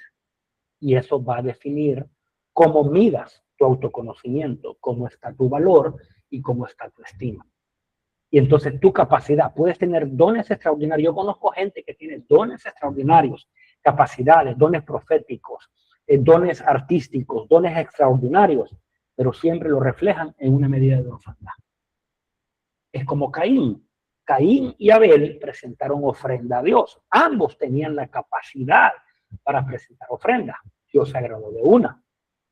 Y eso va a definir cómo midas tu autoconocimiento, cómo está tu valor y cómo está tu estima. Y entonces tu capacidad, puedes tener dones extraordinarios. Yo conozco gente que tiene dones extraordinarios, capacidades, dones proféticos, dones artísticos, dones extraordinarios, pero siempre lo reflejan en una medida de orfandad. Es como Caín. Caín y Abel presentaron ofrenda a Dios. Ambos tenían la capacidad para presentar ofrenda. Dios se agradó de una,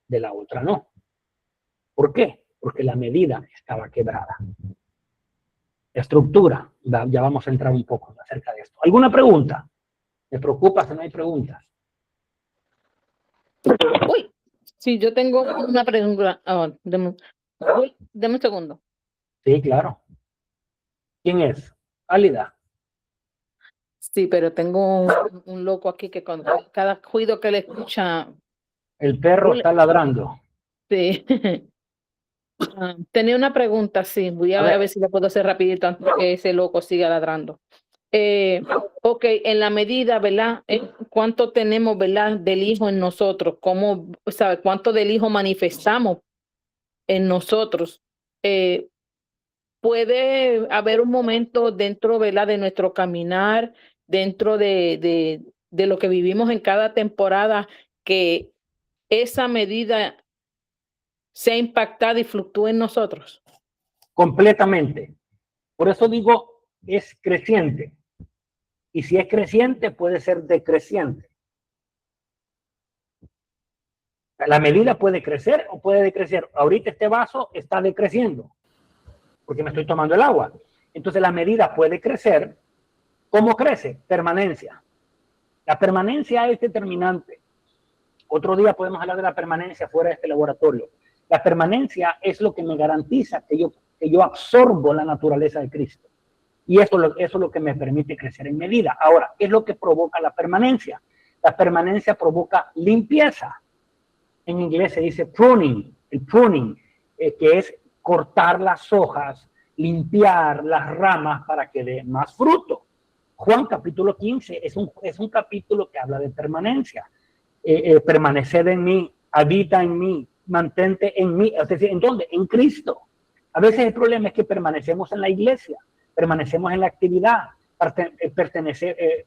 de la otra no. ¿Por qué? Porque la medida estaba quebrada. Estructura. Ya vamos a entrar un poco acerca de esto. ¿Alguna pregunta? ¿Me preocupa si no hay preguntas? Uy, sí, yo tengo una pregunta. Deme un segundo. Sí, claro. ¿Quién es? Álida. Sí, pero tengo un loco aquí que con cada ruido que le escucha. El perro está ladrando. Sí. Tenía una pregunta, sí. Voy a ver si la puedo hacer rapidito antes que ese loco siga ladrando. Ok, en la medida, ¿verdad? ¿Cuánto tenemos, ¿verdad? Del Hijo en nosotros? ¿Cómo, sabe, cuánto del Hijo manifestamos en nosotros? Puede haber un momento dentro, ¿verdad? De nuestro caminar, dentro de lo que vivimos en cada temporada, que esa medida sea impactada y fluctúe en nosotros. Completamente. Por eso digo, es creciente. Y si es creciente, puede ser decreciente. La medida puede crecer o puede decrecer. Ahorita este vaso está decreciendo porque me estoy tomando el agua. Entonces la medida puede crecer. ¿Cómo crece? Permanencia. La permanencia es determinante. Otro día podemos hablar de la permanencia fuera de este laboratorio. La permanencia es lo que me garantiza que yo absorbo la naturaleza de Cristo. Y eso es lo que me permite crecer en medida. Ahora, ¿qué es lo que provoca la permanencia? La permanencia provoca limpieza. En inglés se dice pruning, el pruning, que es cortar las hojas, limpiar las ramas para que dé más fruto. Juan capítulo 15 es un capítulo que habla de permanencia. Permaneced en mí, habita en mí, mantente en mí. Es decir, ¿en dónde? En Cristo. A veces el problema es que permanecemos en la iglesia, permanecemos en la actividad,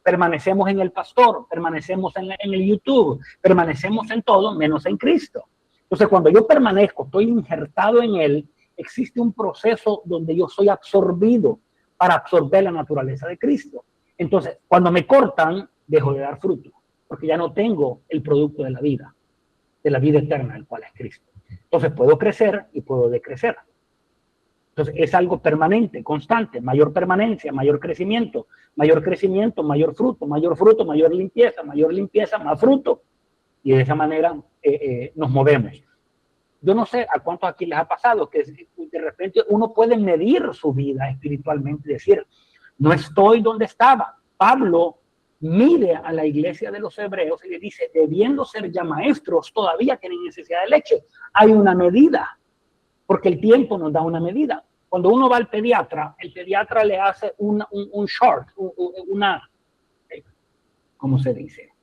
permanecemos en el pastor, permanecemos en el YouTube, permanecemos en todo menos en Cristo. Entonces, cuando yo permanezco, estoy injertado en Él, existe un proceso donde yo soy absorbido para absorber la naturaleza de Cristo. Entonces, cuando me cortan, dejo de dar fruto, porque ya no tengo el producto de la vida eterna, el cual es Cristo. Entonces, puedo crecer y puedo decrecer. Entonces, es algo permanente, constante, mayor permanencia, mayor crecimiento, mayor fruto, mayor limpieza, más fruto. Y de esa manera nos movemos. Yo no sé a cuántos aquí les ha pasado que de repente uno puede medir su vida espiritualmente y decir, no estoy donde estaba. Pablo mide a la iglesia de los hebreos y le dice, debiendo ser ya maestros, todavía tienen necesidad de leche. Hay una medida, porque el tiempo nos da una medida. Cuando uno va al pediatra, el pediatra le hace un chart, ¿cómo se dice?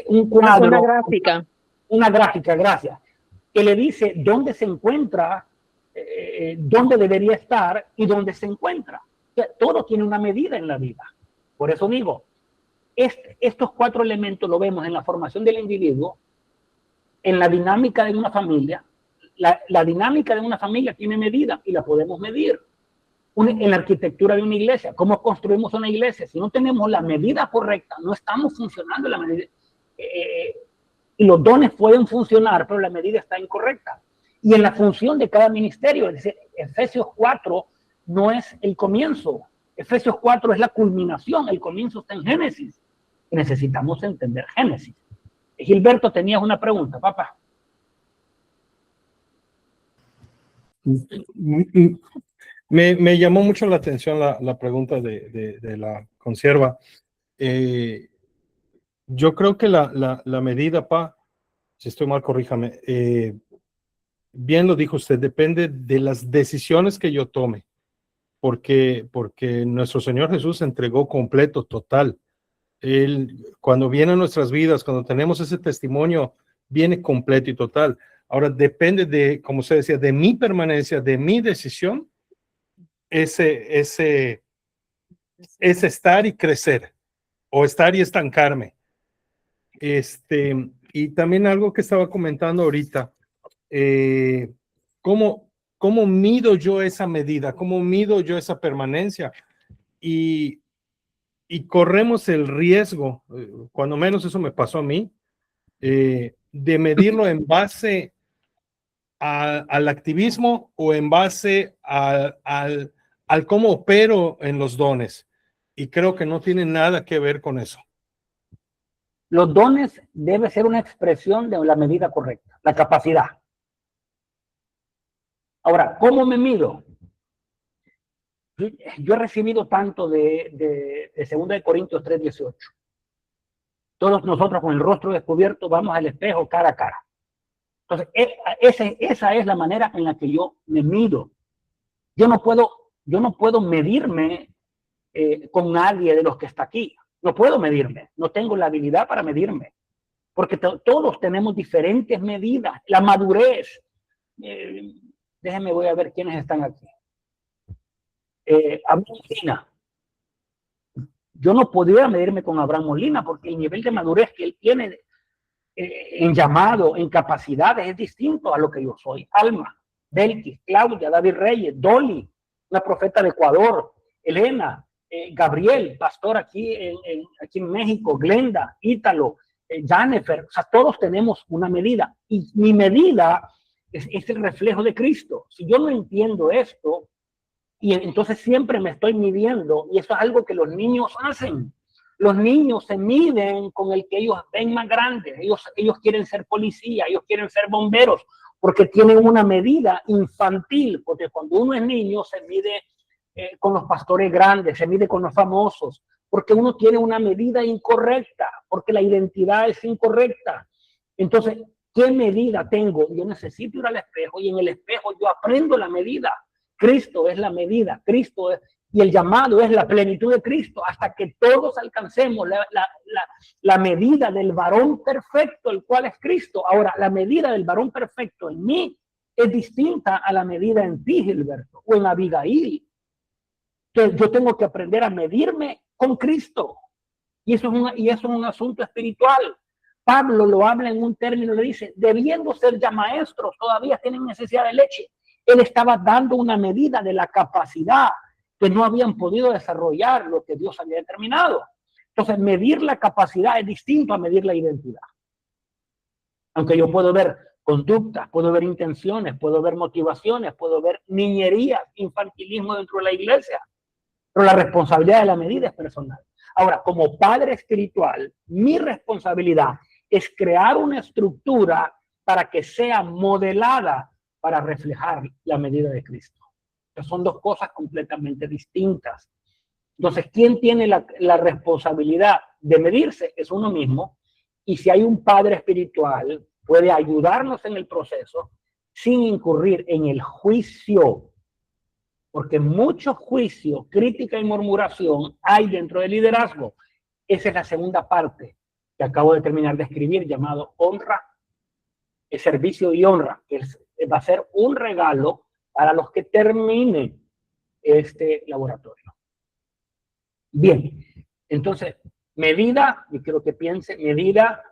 Un cuadro. Una gráfica. Una gráfica, gracias. Que le dice dónde se encuentra, dónde debería estar y dónde se encuentra. O sea, todo tiene una medida en la vida. Por eso digo, estos 4 elementos lo vemos en la formación del individuo, en la dinámica de una familia. La dinámica de una familia tiene medida y la podemos medir. En la arquitectura de una iglesia, ¿cómo construimos una iglesia? Si no tenemos la medida correcta, no estamos funcionando la medida. Y los dones pueden funcionar, pero la medida está incorrecta. Y en la función de cada ministerio, es decir, Efesios 4 no es el comienzo. Efesios 4 es la culminación, el comienzo está en Génesis. Y necesitamos entender Génesis. Gilberto, tenías una pregunta, papá. Me llamó mucho la atención la pregunta de la consierva. Yo creo que la medida, si estoy mal, corríjame, bien lo dijo usted, depende de las decisiones que yo tome, porque nuestro Señor Jesús se entregó completo, total. Él, cuando viene a nuestras vidas, cuando tenemos ese testimonio, viene completo y total. Ahora depende de, como usted decía, de mi permanencia, de mi decisión, ese estar y crecer, o estar y estancarme. Y también algo que estaba comentando ahorita, ¿cómo mido yo esa medida? ¿Cómo mido yo esa permanencia? y corremos el riesgo, cuando menos eso me pasó a mí, de medirlo en base al activismo o en base al cómo opero en los dones. Y creo que no tiene nada que ver con eso. Los dones debe ser una expresión de la medida correcta, la capacidad. Ahora, ¿cómo me mido? Yo he recibido tanto de 2 Corintios 3:18. Todos nosotros con el rostro descubierto vamos al espejo cara a cara. Entonces, esa es la manera en la que yo me mido. Yo no puedo medirme con nadie de los que está aquí. No puedo medirme. No tengo la habilidad para medirme. Porque todos tenemos diferentes medidas. La madurez. Déjenme, voy a ver quiénes están aquí. Abraham Molina. Yo no podía medirme con Abraham Molina porque el nivel de madurez que él tiene en llamado, en capacidades, es distinto a lo que yo soy. Alma, Belkis, Claudia, David Reyes, Dolly, una profeta de Ecuador, Elena, Gabriel, pastor aquí en México, Glenda, Ítalo, Jennifer. O sea, todos tenemos una medida y mi medida es el reflejo de Cristo. Si yo no entiendo esto, y entonces siempre me estoy midiendo, y eso es algo que los niños hacen. Los niños se miden con el que ellos ven más grande. Ellos quieren ser policía, ellos quieren ser bomberos, porque tienen una medida infantil, porque cuando uno es niño se mide con los pastores grandes, se mide con los famosos, porque uno tiene una medida incorrecta, porque la identidad es incorrecta. Entonces, ¿qué medida tengo? Yo necesito ir al espejo y en el espejo yo aprendo la medida. Cristo es la medida, Cristo es, y el llamado es la plenitud de Cristo, hasta que todos alcancemos la medida del varón perfecto, el cual es Cristo. Ahora, la medida del varón perfecto en mí es distinta a la medida en ti, Gilberto, o en Abigail. Entonces, yo tengo que aprender a medirme con Cristo, y eso es un asunto espiritual. Pablo lo habla en un término, le dice, debiendo ser ya maestros, todavía tienen necesidad de leche. Él estaba dando una medida de la capacidad que no habían podido desarrollar lo que Dios había determinado. Entonces, medir la capacidad es distinto a medir la identidad. Aunque yo puedo ver conductas, puedo ver intenciones, puedo ver motivaciones, puedo ver niñerías, infantilismo dentro de la iglesia, pero la responsabilidad de la medida es personal. Ahora, como padre espiritual, mi responsabilidad es crear una estructura para que sea modelada para reflejar la medida de Cristo. Son dos cosas completamente distintas. Entonces, ¿quién tiene la responsabilidad de medirse? Es uno mismo. Y si hay un padre espiritual, puede ayudarnos en el proceso sin incurrir en el juicio. Porque mucho juicio, crítica y murmuración hay dentro del liderazgo. Esa es la segunda parte que acabo de terminar de escribir, llamado honra, servicio y honra, que va a ser un regalo para los que terminen este laboratorio. Bien, entonces, medida, y quiero que piense, medida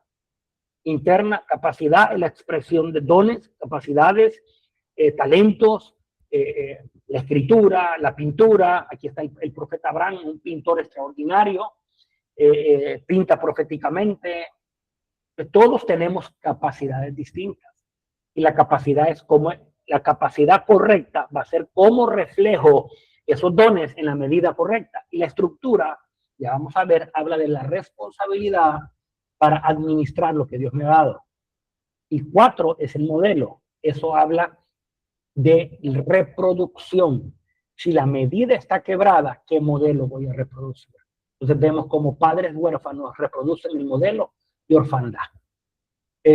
interna, capacidad en la expresión de dones, capacidades, talentos, la escritura, la pintura. Aquí está el profeta Abraham, un pintor extraordinario, pinta proféticamente. Todos tenemos capacidades distintas y la capacidad es como la capacidad correcta va a ser como reflejo esos dones en la medida correcta. Y la estructura, ya vamos a ver, habla de la responsabilidad para administrar lo que Dios me ha dado. Y 4 es el modelo. Eso habla de reproducción. Si la medida está quebrada, ¿qué modelo voy a reproducir? Entonces vemos como padres huérfanos reproducen el modelo de orfandad.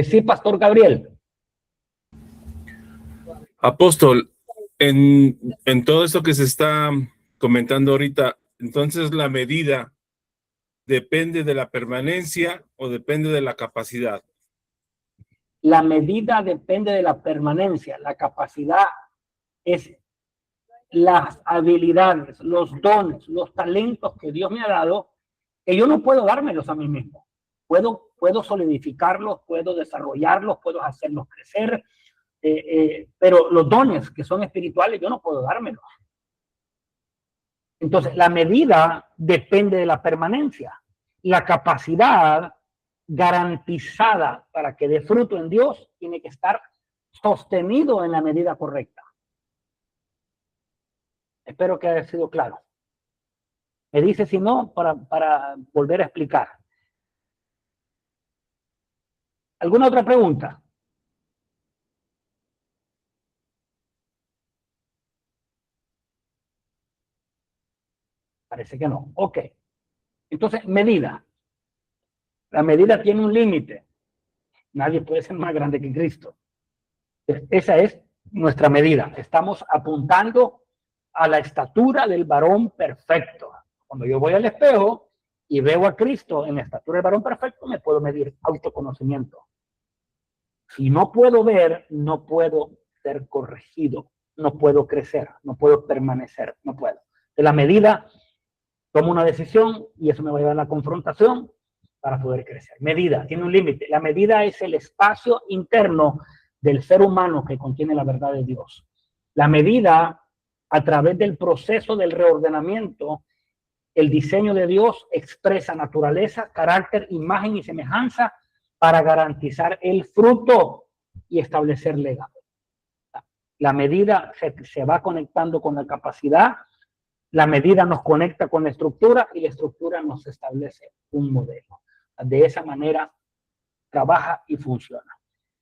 Sí, Pastor Gabriel. Apóstol, en todo esto que se está comentando ahorita, entonces la medida depende de la permanencia o depende de la capacidad. La medida depende de la permanencia. La capacidad es las habilidades, los dones, los talentos que Dios me ha dado, que yo no puedo dármelos a mí mismo. Puedo solidificarlos, puedo desarrollarlos, puedo hacerlos crecer, pero los dones que son espirituales yo no puedo dármelos. Entonces, la medida depende de la permanencia. La capacidad garantizada para que dé fruto en Dios tiene que estar sostenido en la medida correcta. Espero que haya sido claro. Me dice si no, para volver a explicar. ¿Alguna otra pregunta? Parece que no. Ok. Entonces, medida. La medida tiene un límite. Nadie puede ser más grande que Cristo. Esa es nuestra medida. Estamos apuntando a la estatura del varón perfecto. Cuando yo voy al espejo y veo a Cristo en la estatura del varón perfecto, me puedo medir autoconocimiento. Si no puedo ver, no puedo ser corregido, no puedo crecer, no puedo permanecer, no puedo. De la medida, tomo una decisión y eso me va a llevar a la confrontación para poder crecer. Medida, tiene un límite. La medida es el espacio interno del ser humano que contiene la verdad de Dios. La medida, a través del proceso del reordenamiento, el diseño de Dios expresa naturaleza, carácter, imagen y semejanza para garantizar el fruto y establecer legado. La medida se va conectando con la capacidad, la medida nos conecta con la estructura y la estructura nos establece un modelo. De esa manera trabaja y funciona.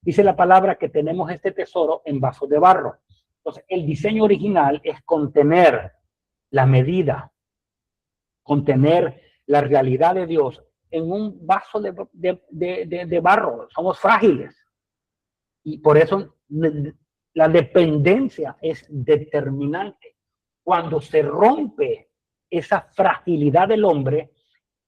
Dice la palabra que tenemos este tesoro en vasos de barro. Entonces, el diseño original es contener la medida, contener la realidad de Dios en un vaso de barro. Somos frágiles. Y por eso la dependencia es determinante. Cuando se rompe esa fragilidad del hombre,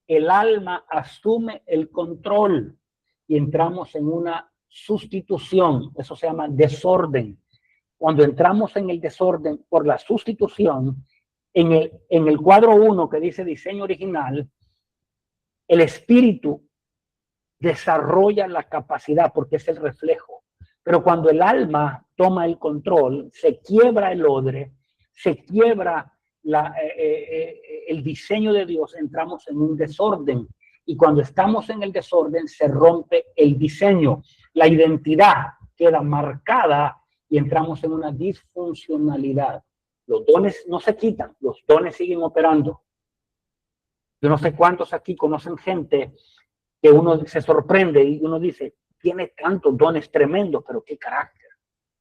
el alma asume el control y entramos en una sustitución. Eso se llama desorden. Cuando entramos en el desorden por la sustitución, en el cuadro 1 que dice diseño original, el espíritu desarrolla la capacidad porque es el reflejo. Pero cuando el alma toma el control, se quiebra el odre, se quiebra el diseño de Dios, entramos en un desorden. Y cuando estamos en el desorden, se rompe el diseño. La identidad queda marcada y entramos en una disfuncionalidad. Los dones no se quitan, los dones siguen operando. Yo no sé cuántos aquí conocen gente que uno se sorprende y uno dice, tiene tantos dones tremendos, pero qué carácter.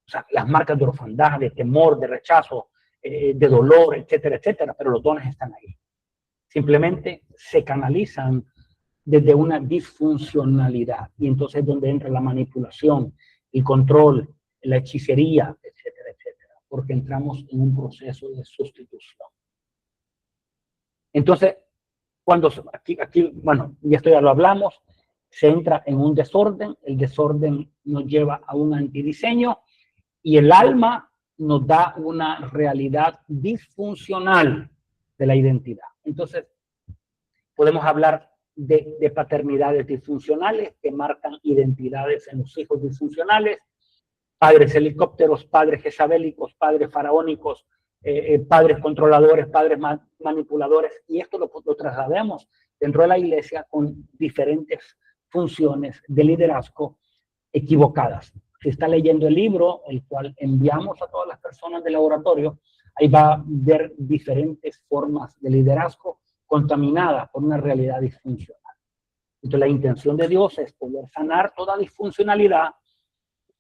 O sea, las marcas de orfandad, de temor, de rechazo, de dolor, etcétera, etcétera, pero los dones están ahí. Simplemente se canalizan desde una disfuncionalidad y entonces es donde entra la manipulación, el control, la hechicería, etcétera, etcétera, porque entramos en un proceso de sustitución. Entonces, cuando aquí, bueno, y esto ya lo hablamos, se entra en un desorden, el desorden nos lleva a un antidiseño y el alma nos da una realidad disfuncional de la identidad. Entonces, podemos hablar de paternidades disfuncionales que marcan identidades en los hijos disfuncionales, padres helicópteros, padres jezabélicos, padres faraónicos, padres controladores, padres manipuladores, y esto lo trasladamos dentro de la iglesia con diferentes funciones de liderazgo equivocadas. Si está leyendo el libro, el cual enviamos a todas las personas del laboratorio, ahí va a ver diferentes formas de liderazgo contaminadas por una realidad disfuncional. Entonces la intención de Dios es poder sanar toda disfuncionalidad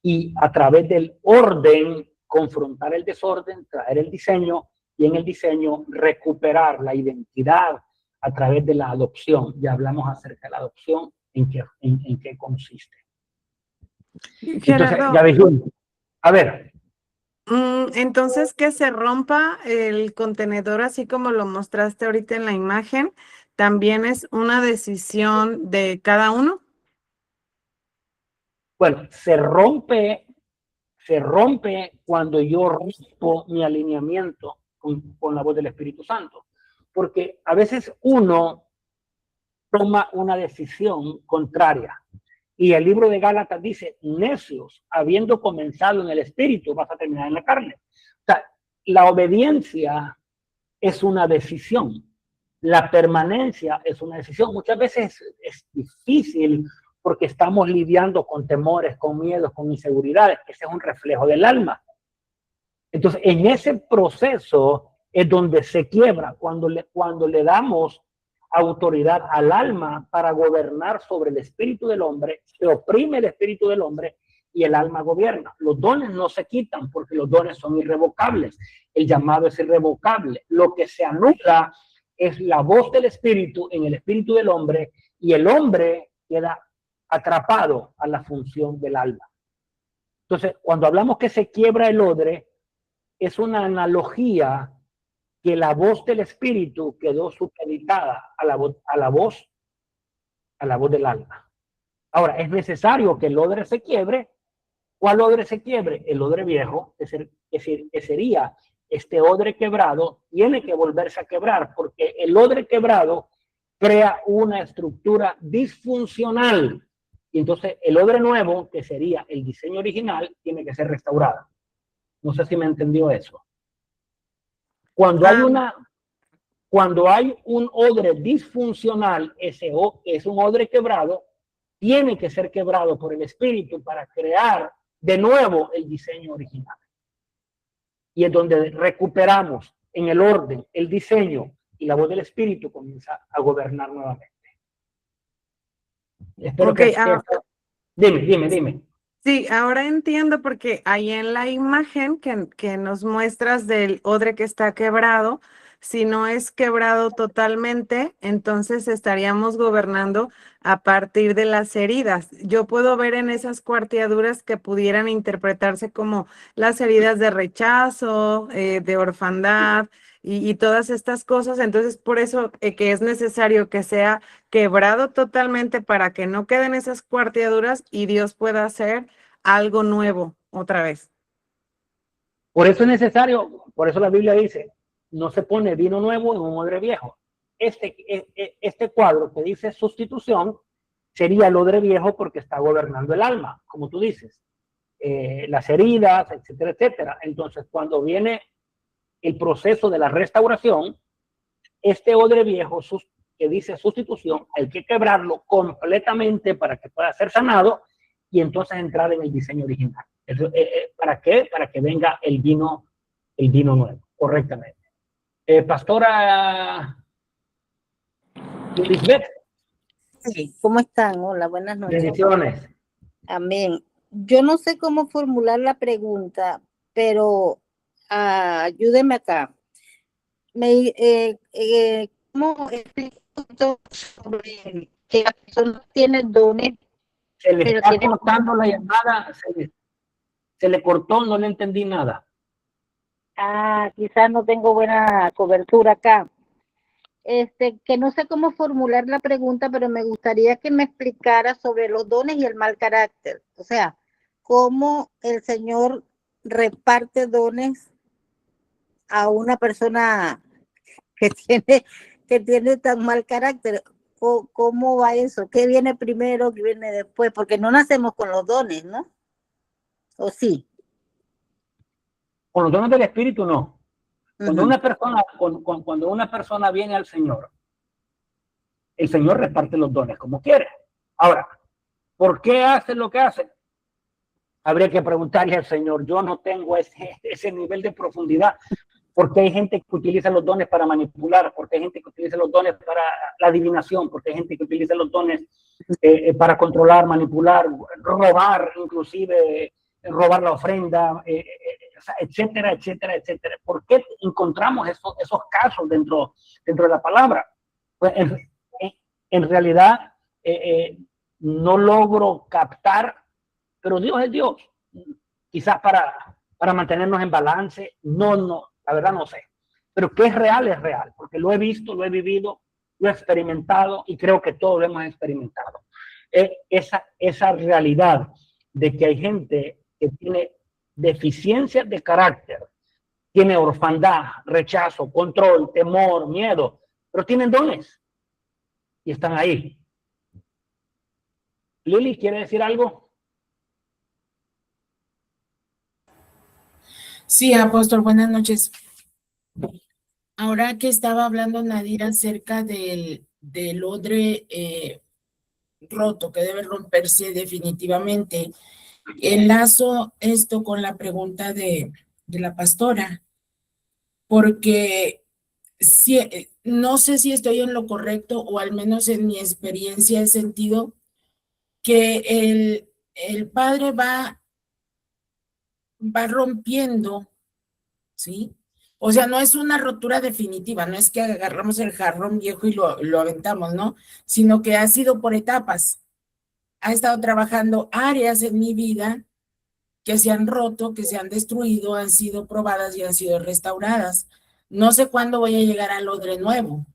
y a través del orden confrontar el desorden, traer el diseño y en el diseño recuperar la identidad a través de la adopción. Ya hablamos acerca de la adopción, en qué consiste. Gerardo, entonces, ya ves, a ver. Entonces, que se rompa el contenedor así como lo mostraste ahorita en la imagen, ¿también es una decisión de cada uno? Bueno, se rompe cuando yo rompo mi alineamiento con la voz del Espíritu Santo. Porque a veces uno toma una decisión contraria. Y el libro de Gálatas dice, necios, habiendo comenzado en el Espíritu, vas a terminar en la carne. O sea, la obediencia es una decisión. La permanencia es una decisión. Muchas veces es difícil porque estamos lidiando con temores, con miedos, con inseguridades. Ese es un reflejo del alma. Entonces, en ese proceso es donde se quiebra, cuando le damos autoridad al alma para gobernar sobre el espíritu del hombre, se oprime el espíritu del hombre y el alma gobierna. Los dones no se quitan porque los dones son irrevocables. El llamado es irrevocable. Lo que se anula es la voz del espíritu en el espíritu del hombre y el hombre queda atrapado a la función del alma. Entonces, cuando hablamos que se quiebra el odre, es una analogía que la voz del espíritu quedó supeditada a la voz del alma. Ahora, es necesario que el odre se quiebre. ¿Cuál odre se quiebre? El odre viejo, que sería este odre quebrado, tiene que volverse a quebrar, porque el odre quebrado crea una estructura disfuncional. Y entonces el odre nuevo, que sería el diseño original, tiene que ser restaurado. No sé si me entendió eso. Cuando hay un odre disfuncional, ese es un odre quebrado, tiene que ser quebrado por el espíritu para crear de nuevo el diseño original. Y es donde recuperamos en el orden, el diseño, y la voz del espíritu comienza a gobernar nuevamente. Espero que... Dime. Sí, ahora entiendo porque ahí en la imagen que nos muestras del odre que está quebrado, si no es quebrado totalmente, entonces estaríamos gobernando a partir de las heridas. Yo puedo ver en esas cuarteaduras que pudieran interpretarse como las heridas de rechazo, de orfandad y todas estas cosas. Entonces, por eso que es necesario que sea quebrado totalmente para que no queden esas cuarteaduras y Dios pueda hacer algo nuevo otra vez. Por eso es necesario, por eso la Biblia dice, no se pone vino nuevo en un odre viejo. Este cuadro que dice sustitución sería el odre viejo porque está gobernando el alma, como tú dices, las heridas, etcétera, etcétera. Entonces, cuando viene el proceso de la restauración, este odre viejo que dice sustitución, hay que quebrarlo completamente para que pueda ser sanado y entonces entrar en el diseño original. ¿Para qué? Para que venga el vino nuevo, correctamente. Pastora Lisbeth. Sí, ¿cómo están? Hola, buenas noches. Bendiciones. Amén. Yo no sé cómo formular la pregunta, pero ayúdeme acá. ¿Cómo explico sobre que la persona tiene dones? Se le está cortando la llamada, se le cortó, no le entendí nada. Quizás no tengo buena cobertura acá. Que no sé cómo formular la pregunta, pero me gustaría que me explicara sobre los dones y el mal carácter. O sea, cómo el Señor reparte dones a una persona que tiene tan mal carácter. ¿Cómo va eso? ¿Qué viene primero? ¿Qué viene después? Porque no nacemos con los dones, ¿no? ¿O sí? Con los dones del Espíritu, no. Cuando una persona viene al Señor, el Señor reparte los dones como quiere. Ahora, ¿por qué hace lo que hace? Habría que preguntarle al Señor. Yo no tengo ese nivel de profundidad. Porque hay gente que utiliza los dones para manipular, porque hay gente que utiliza los dones para la adivinación, porque hay gente que utiliza los dones para controlar, manipular, robar, inclusive robar la ofrenda, etcétera, etcétera, etcétera. ¿Por qué encontramos esos casos dentro de la palabra? Pues en realidad no logro captar, pero Dios es Dios. Quizás para mantenernos en balance, no. La verdad no sé, pero que es real, porque lo he visto, lo he vivido, lo he experimentado y creo que todos lo hemos experimentado. Esa realidad de que hay gente que tiene deficiencias de carácter, tiene orfandad, rechazo, control, temor, miedo, pero tienen dones y están ahí. Lili, ¿quiere decir algo? Sí, apóstol, buenas noches. ahora que estaba hablando Nadir acerca del odre roto, que debe romperse definitivamente, enlazo esto con la pregunta de la pastora, porque no sé si estoy en lo correcto o al menos en mi experiencia he sentido que el padre va rompiendo, ¿sí? O sea, no es una rotura definitiva, no es que agarramos el jarrón viejo y lo aventamos, ¿no? Sino que ha sido por etapas. Ha estado trabajando áreas en mi vida que se han roto, que se han destruido, han sido probadas y han sido restauradas. No sé cuándo voy a llegar al odre nuevo,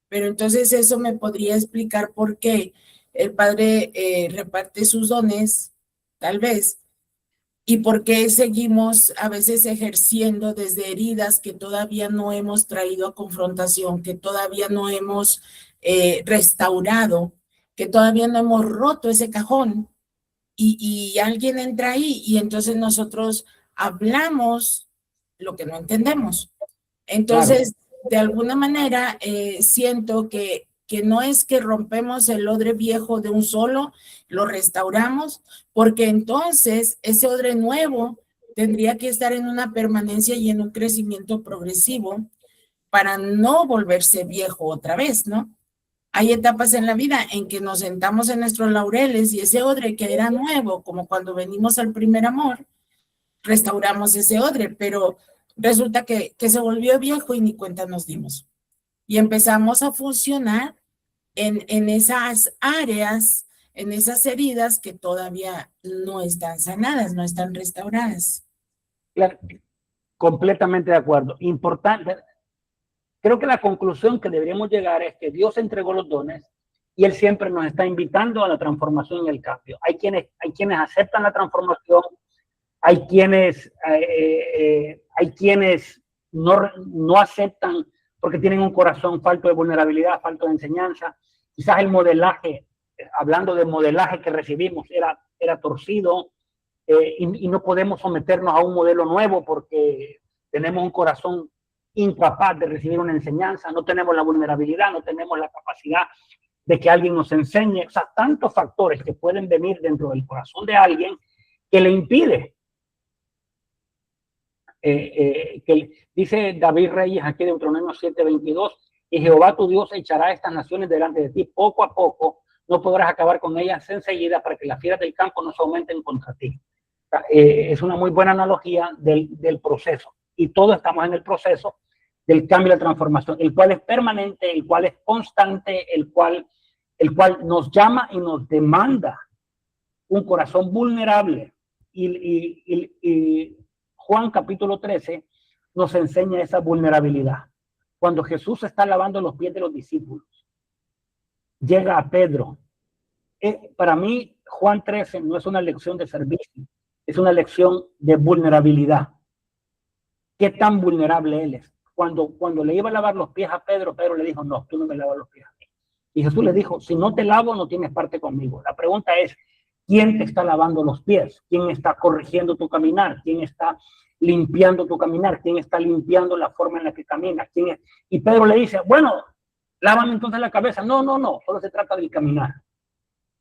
pero entonces eso me podría explicar por qué el Padre reparte sus dones, tal vez, y por qué seguimos a veces ejerciendo desde heridas que todavía no hemos traído a confrontación, que todavía no hemos restaurado, que todavía no hemos roto ese cajón y alguien entra ahí y entonces nosotros hablamos lo que no entendemos. Entonces, de alguna manera, siento que no es que rompemos el odre viejo de un solo, lo restauramos, porque entonces ese odre nuevo tendría que estar en una permanencia y en un crecimiento progresivo para no volverse viejo otra vez, ¿no? Hay etapas en la vida en que nos sentamos en nuestros laureles y ese odre que era nuevo, como cuando venimos al primer amor, restauramos ese odre, pero resulta que se volvió viejo y ni cuenta nos dimos. Y empezamos a funcionar en esas áreas, en esas heridas que todavía no están sanadas, no están restauradas. Claro, completamente de acuerdo. Importante. Creo que la conclusión que deberíamos llegar es que Dios entregó los dones y Él siempre nos está invitando a la transformación y el cambio. Hay quienes aceptan la transformación, hay quienes no aceptan porque tienen un corazón falto de vulnerabilidad, falto de enseñanza. Quizás el modelaje, hablando del modelaje que recibimos, era torcido y no podemos someternos a un modelo nuevo porque tenemos un corazón incapaz de recibir una enseñanza, no tenemos la vulnerabilidad, no tenemos la capacidad de que alguien nos enseñe. O sea, tantos factores que pueden venir dentro del corazón de alguien que le impide. Que dice David Reyes aquí de Deuteronomio 7:22, y Jehová tu Dios echará estas naciones delante de ti poco a poco, no podrás acabar con ellas enseguida para que las fieras del campo no se aumenten contra ti. Es una muy buena analogía del proceso, y todos estamos en el proceso del cambio y la transformación, el cual es permanente, el cual es constante, el cual nos llama y nos demanda un corazón vulnerable. Y Juan capítulo 13 nos enseña esa vulnerabilidad. Cuando Jesús está lavando los pies de los discípulos, llega a Pedro. Para mí, Juan 13 no es una lección de servicio, es una lección de vulnerabilidad. ¿Qué tan vulnerable él es? Cuando le iba a lavar los pies a Pedro, Pedro le dijo, no, tú no me lavas los pies a mí. Y Jesús le dijo, si no te lavo, no tienes parte conmigo. La pregunta es, ¿quién te está lavando los pies? ¿Quién está corrigiendo tu caminar? ¿Quién está limpiando tu caminar? ¿Quién está limpiando la forma en la que caminas? ¿Quién es? Y Pedro le dice, bueno, lávame entonces la cabeza. No, solo se trata del caminar.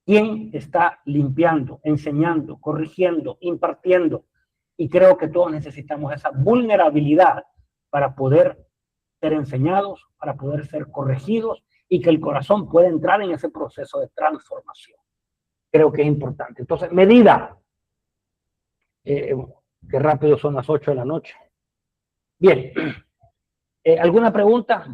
¿Quién está limpiando, enseñando, corrigiendo, impartiendo? Y creo que todos necesitamos esa vulnerabilidad para poder ser enseñados, para poder ser corregidos y que el corazón pueda entrar en ese proceso de transformación. Creo que es importante. Entonces, medida. Qué rápido son las 8 de la noche. Bien. ¿Alguna pregunta?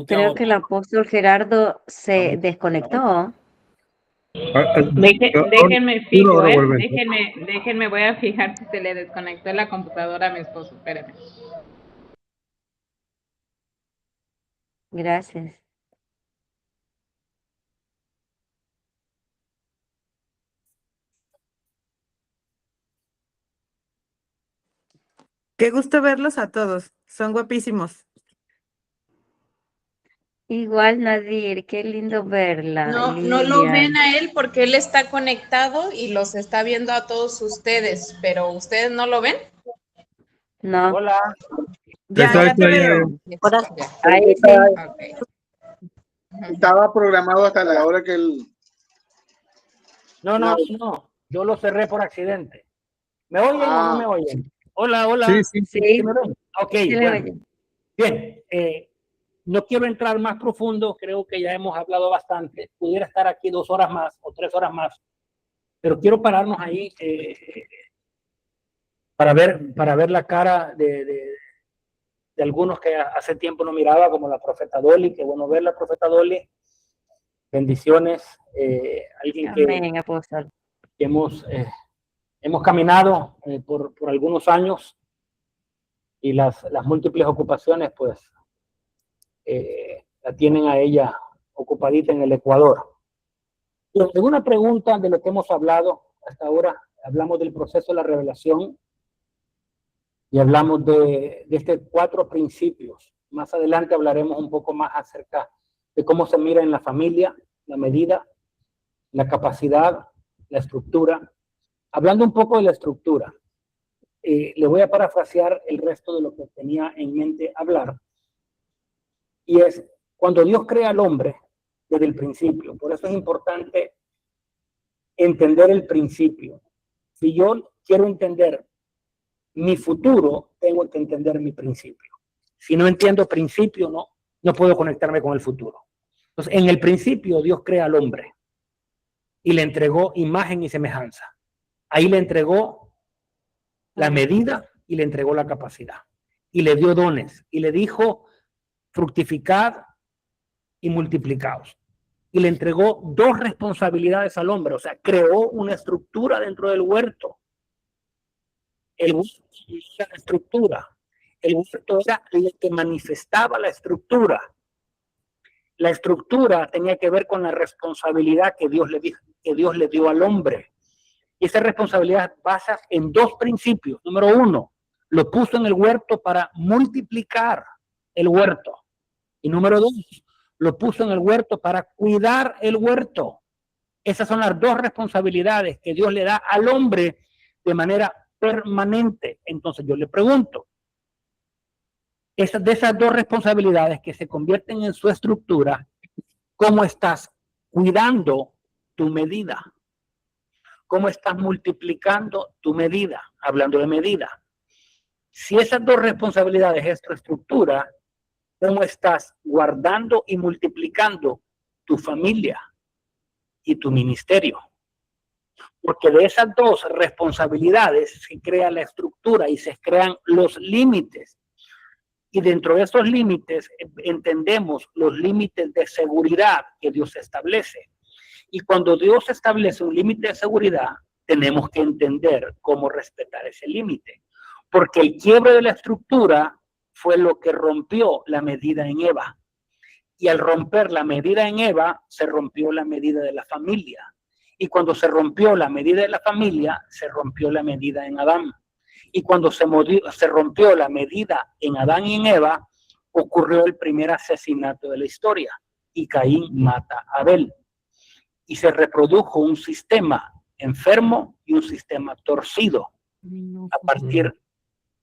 Creo que el apóstol Gerardo se desconectó. Déjenme fijo, déjenme, voy a fijar si se le desconectó la computadora a mi esposo, espérenme. Gracias. Qué gusto verlos a todos. Son guapísimos. Igual, Nadir, qué lindo verla, No, no lo Lilian. ven a él porque él está conectado y los está viendo a todos ustedes, pero ¿ustedes no lo ven? No, Hola. Ya te veo. Ahora ahí sí. Ok. Estaba programado hasta la hora que él... No. Yo lo cerré por accidente. ¿Me oyen o no me oyen? Hola, hola. Sí. Sí, ¿Sí me ven? Ok, sí le bueno. oye. Bien, no quiero entrar más profundo, creo que ya hemos hablado bastante. Pudiera estar aquí 2 horas más o 3 horas más, pero quiero pararnos ahí para ver la cara de algunos que hace tiempo no miraba, como la profeta Dolly. Qué bueno ver la profeta Dolly. Bendiciones. Alguien Amén, apóstol. que hemos caminado por algunos años y las múltiples ocupaciones, pues, la tienen a ella ocupadita en el Ecuador. Y alguna pregunta de lo que hemos hablado hasta ahora. Hablamos del proceso de la revelación y hablamos de estos 4 principios. Más adelante hablaremos un poco más acerca de cómo se mira en la familia, la medida, la capacidad, la estructura. Hablando un poco de la estructura, le voy a parafrasear el resto de lo que tenía en mente hablar. Y es cuando Dios crea al hombre desde el principio. Por eso es importante entender el principio. Si yo quiero entender mi futuro, tengo que entender mi principio. Si no entiendo principio, no puedo conectarme con el futuro. Entonces, en el principio, Dios crea al hombre y le entregó imagen y semejanza. Ahí le entregó la medida y le entregó la capacidad. Y le dio dones y le dijo: fructificad y multiplicaos. Y le entregó 2 responsabilidades al hombre. O sea, creó una estructura dentro del huerto. El huerto era la estructura. El huerto era el que manifestaba la estructura. La estructura tenía que ver con la responsabilidad que Dios le dio al hombre. Y esa responsabilidad basa en 2 principios. Número 1, lo puso en el huerto para multiplicar el huerto. Y número 2, lo puso en el huerto para cuidar el huerto. Esas son las 2 responsabilidades que Dios le da al hombre de manera permanente. Entonces yo le pregunto, de esas 2 responsabilidades que se convierten en su estructura, ¿cómo estás cuidando tu medida? ¿Cómo estás multiplicando tu medida? Hablando de medida. Si esas 2 responsabilidades es tu estructura, ¿cómo estás guardando y multiplicando tu familia y tu ministerio? Porque de esas 2 responsabilidades se crea la estructura y se crean los límites. Y dentro de esos límites entendemos los límites de seguridad que Dios establece. Y cuando Dios establece un límite de seguridad, tenemos que entender cómo respetar ese límite. Porque el quiebre de la estructura fue lo que rompió la medida en Eva. Y al romper la medida en Eva, se rompió la medida de la familia. Y cuando se rompió la medida de la familia, se rompió la medida en Adán. Y cuando se rompió la medida en Adán y en Eva, ocurrió el primer asesinato de la historia. Y Caín mata a Abel. Y se reprodujo un sistema enfermo y un sistema torcido a partir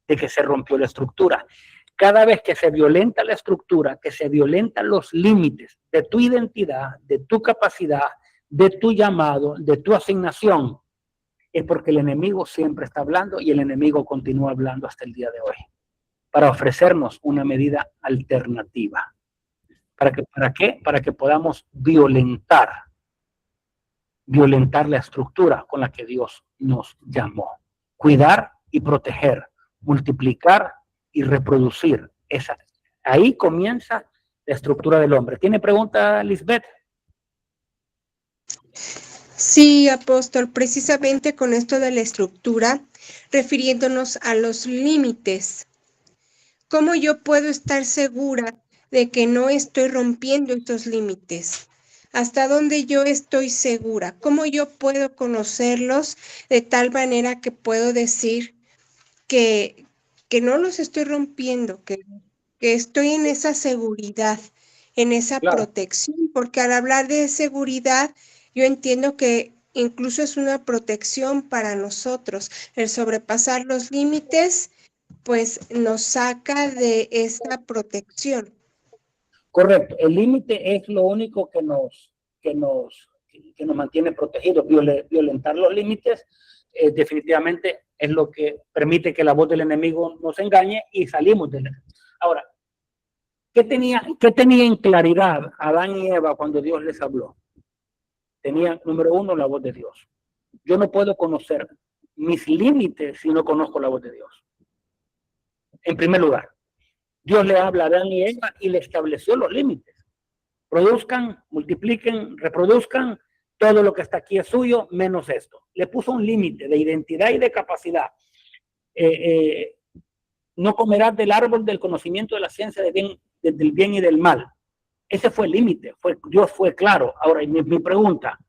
de que se rompió la estructura. Cada vez que se violenta la estructura, que se violentan los límites de tu identidad, de tu capacidad, de tu llamado, de tu asignación, es porque el enemigo siempre está hablando y el enemigo continúa hablando hasta el día de hoy, para ofrecernos una medida alternativa. ¿Para qué? Para que podamos violentar la estructura con la que Dios nos llamó. Cuidar y proteger, multiplicar y reproducir. Ahí comienza la estructura del hombre. ¿Tiene pregunta, Lisbeth? Sí, apóstol, precisamente con esto de la estructura, refiriéndonos a los límites. ¿Cómo yo puedo estar segura de que no estoy rompiendo estos límites? ¿Hasta dónde yo estoy segura? ¿Cómo yo puedo conocerlos de tal manera que puedo decir que que no los estoy rompiendo, que estoy en esa seguridad, en esa Claro. protección, porque al hablar de seguridad, yo entiendo que incluso es una protección para nosotros. El sobrepasar los límites, pues nos saca de esa protección. Correcto. El límite es lo único que nos mantiene protegidos. Violentar los límites definitivamente es lo que permite que la voz del enemigo nos engañe y salimos de él. Ahora, ¿qué tenía en claridad Adán y Eva cuando Dios les habló? Tenían, número uno, la voz de Dios. Yo no puedo conocer mis límites si no conozco la voz de Dios. En primer lugar, Dios le habla a Adán y Eva y le estableció los límites. Produzcan, multipliquen, reproduzcan, todo lo que está aquí es suyo, menos esto. Le puso un límite de identidad y de capacidad. No comerás del árbol del conocimiento de la ciencia del bien y del mal. Ese fue el límite. Dios fue claro. Ahora, mi pregunta,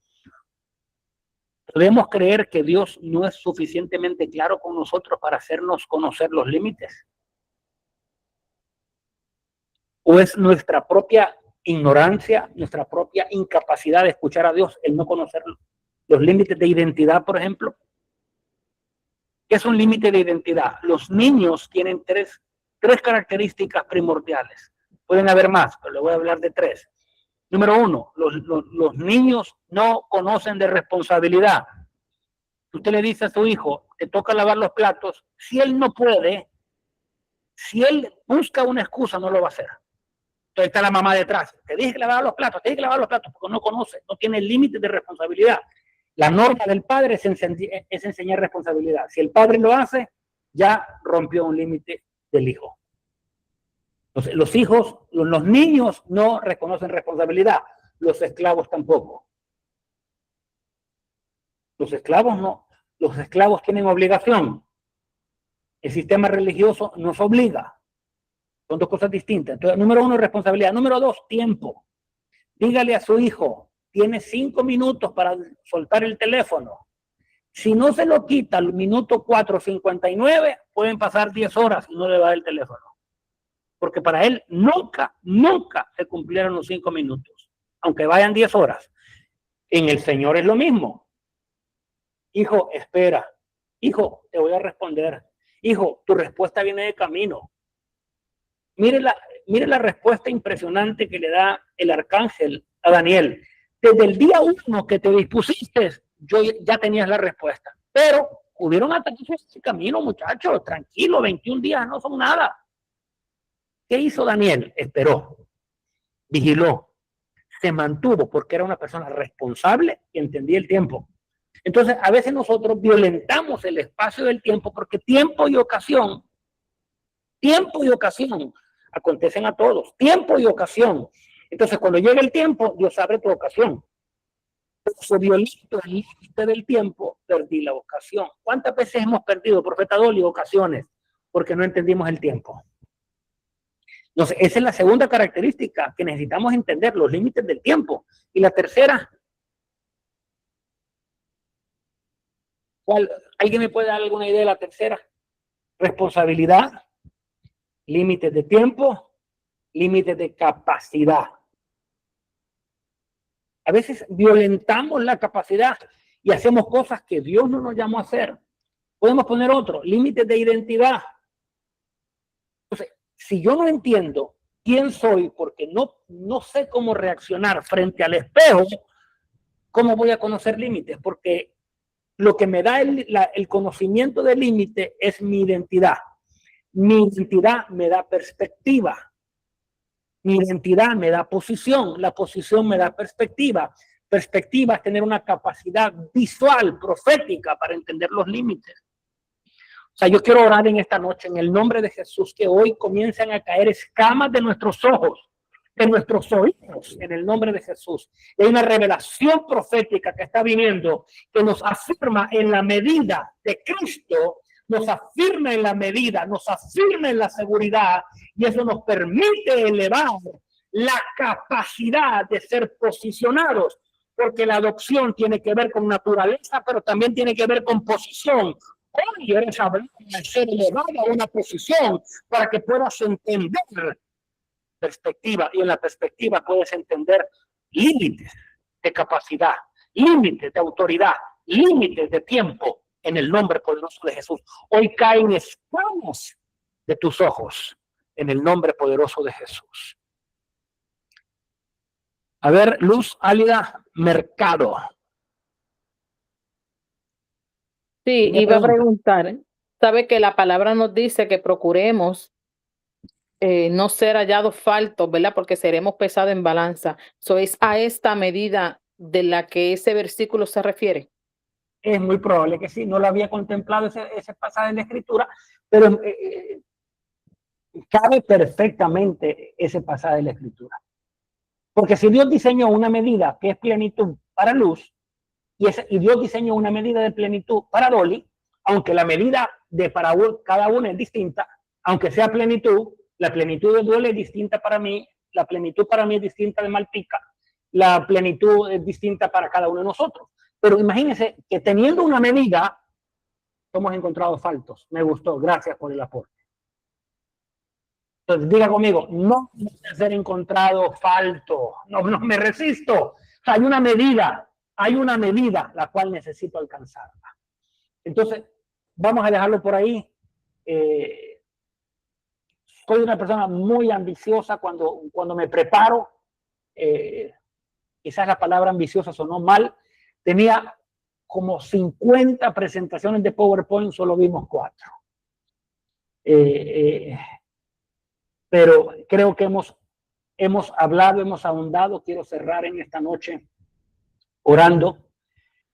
¿podemos creer que Dios no es suficientemente claro con nosotros para hacernos conocer los límites? ¿O es nuestra propia ignorancia, nuestra propia incapacidad de escuchar a Dios, el no conocer los límites de identidad, por ejemplo? ¿Qué es un límite de identidad? Los niños tienen tres características primordiales. Pueden haber más, pero le voy a hablar de tres. Número uno, los niños no conocen de responsabilidad. Usted le dice a su hijo, te toca lavar los platos, si él no puede, si él busca una excusa, no lo va a hacer. Entonces está la mamá detrás. Te dije que lavar los platos, porque no conoce, no tiene límites de responsabilidad. La norma del padre es enseñar responsabilidad. Si el padre lo hace, ya rompió un límite del hijo. Entonces, los niños no reconocen responsabilidad. Los esclavos tampoco. Los esclavos no. Los esclavos tienen obligación. El sistema religioso nos obliga. Son dos cosas distintas. Entonces, número uno, responsabilidad. Número dos, tiempo. Dígale a su hijo, tiene 5 minutos para soltar el teléfono. Si no se lo quita al minuto 4:59, pueden pasar 10 horas y no le va el teléfono. Porque para él nunca se cumplieron los 5 minutos, aunque vayan 10 horas. En el Señor es lo mismo. Hijo, espera. Hijo, te voy a responder. Hijo, tu respuesta viene de camino. Mire la respuesta impresionante que le da el arcángel a Daniel. Desde el día 1 que te dispusiste, ya tenías la respuesta. Pero hubieron ataques en ese camino, muchachos. Tranquilo, 21 días no son nada. ¿Qué hizo Daniel? Esperó, vigiló, se mantuvo porque era una persona responsable y entendía el tiempo. Entonces, a veces nosotros violentamos el espacio del tiempo porque tiempo y ocasión acontecen a todos. Tiempo y ocasión. Entonces, cuando llega el tiempo, Dios abre tu ocasión. Se violento el límite del tiempo, perdí la ocasión. ¿Cuántas veces hemos perdido, profeta Dolly, ocasiones? Porque no entendimos el tiempo. Entonces, esa es la segunda característica que necesitamos entender, los límites del tiempo. Y la tercera, ¿alguien me puede dar alguna idea de la tercera? Responsabilidad, límites de tiempo, límites de capacidad. A veces violentamos la capacidad y hacemos cosas que Dios no nos llamó a hacer. Podemos poner otro, límites de identidad. Entonces, si yo no entiendo quién soy porque no sé cómo reaccionar frente al espejo, ¿cómo voy a conocer límites? Porque lo que me da el conocimiento del límite es mi identidad. Mi identidad me da perspectiva. Mi identidad me da posición. La posición me da perspectiva. Perspectiva es tener una capacidad visual, profética, para entender los límites. O sea, yo quiero orar en esta noche en el nombre de Jesús que hoy comiencen a caer escamas de nuestros ojos, de nuestros oídos, en el nombre de Jesús. Hay una revelación profética que está viniendo que nos afirma en la medida de Cristo, nos afirma en la medida, nos afirma en la seguridad, y eso nos permite elevar la capacidad de ser posicionados, porque la adopción tiene que ver con naturaleza, pero también tiene que ver con posición. Hoy eres hablado de ser elevado a una posición para que puedas entender perspectiva, y en la perspectiva puedes entender límites de capacidad, límites de autoridad, límites de tiempo en el nombre poderoso de Jesús. Hoy caen escamas de tus ojos en el nombre poderoso de Jesús. A ver, Luz Álida Mercado. Sí, iba a preguntar, sabe que la palabra nos dice que procuremos no ser hallados faltos, ¿verdad? Porque seremos pesados en balanza. ¿Es a esta medida de la que ese versículo se refiere? Es muy probable que sí, no lo había contemplado ese pasaje en la Escritura, pero cabe perfectamente ese pasaje de la Escritura. Porque si Dios diseñó una medida que es plenitud para Luz, y Dios diseñó una medida de plenitud para Dolly, aunque la medida de para cada una es distinta, aunque sea plenitud, la plenitud de Dolly es distinta para mí, la plenitud para mí es distinta de Malpica, la plenitud es distinta para cada uno de nosotros. Pero imagínense que teniendo una medida, hemos encontrado faltos. Me gustó, gracias por el aporte. Entonces, diga conmigo, no puede ser encontrado falto. No me resisto. Hay una medida la cual necesito alcanzarla. Entonces, vamos a dejarlo por ahí. Soy una persona muy ambiciosa cuando me preparo. Quizás la palabra ambiciosa sonó mal. Tenía como 50 presentaciones de PowerPoint, solo vimos 4. Pero creo que hemos hablado, hemos ahondado. Quiero cerrar en esta noche orando.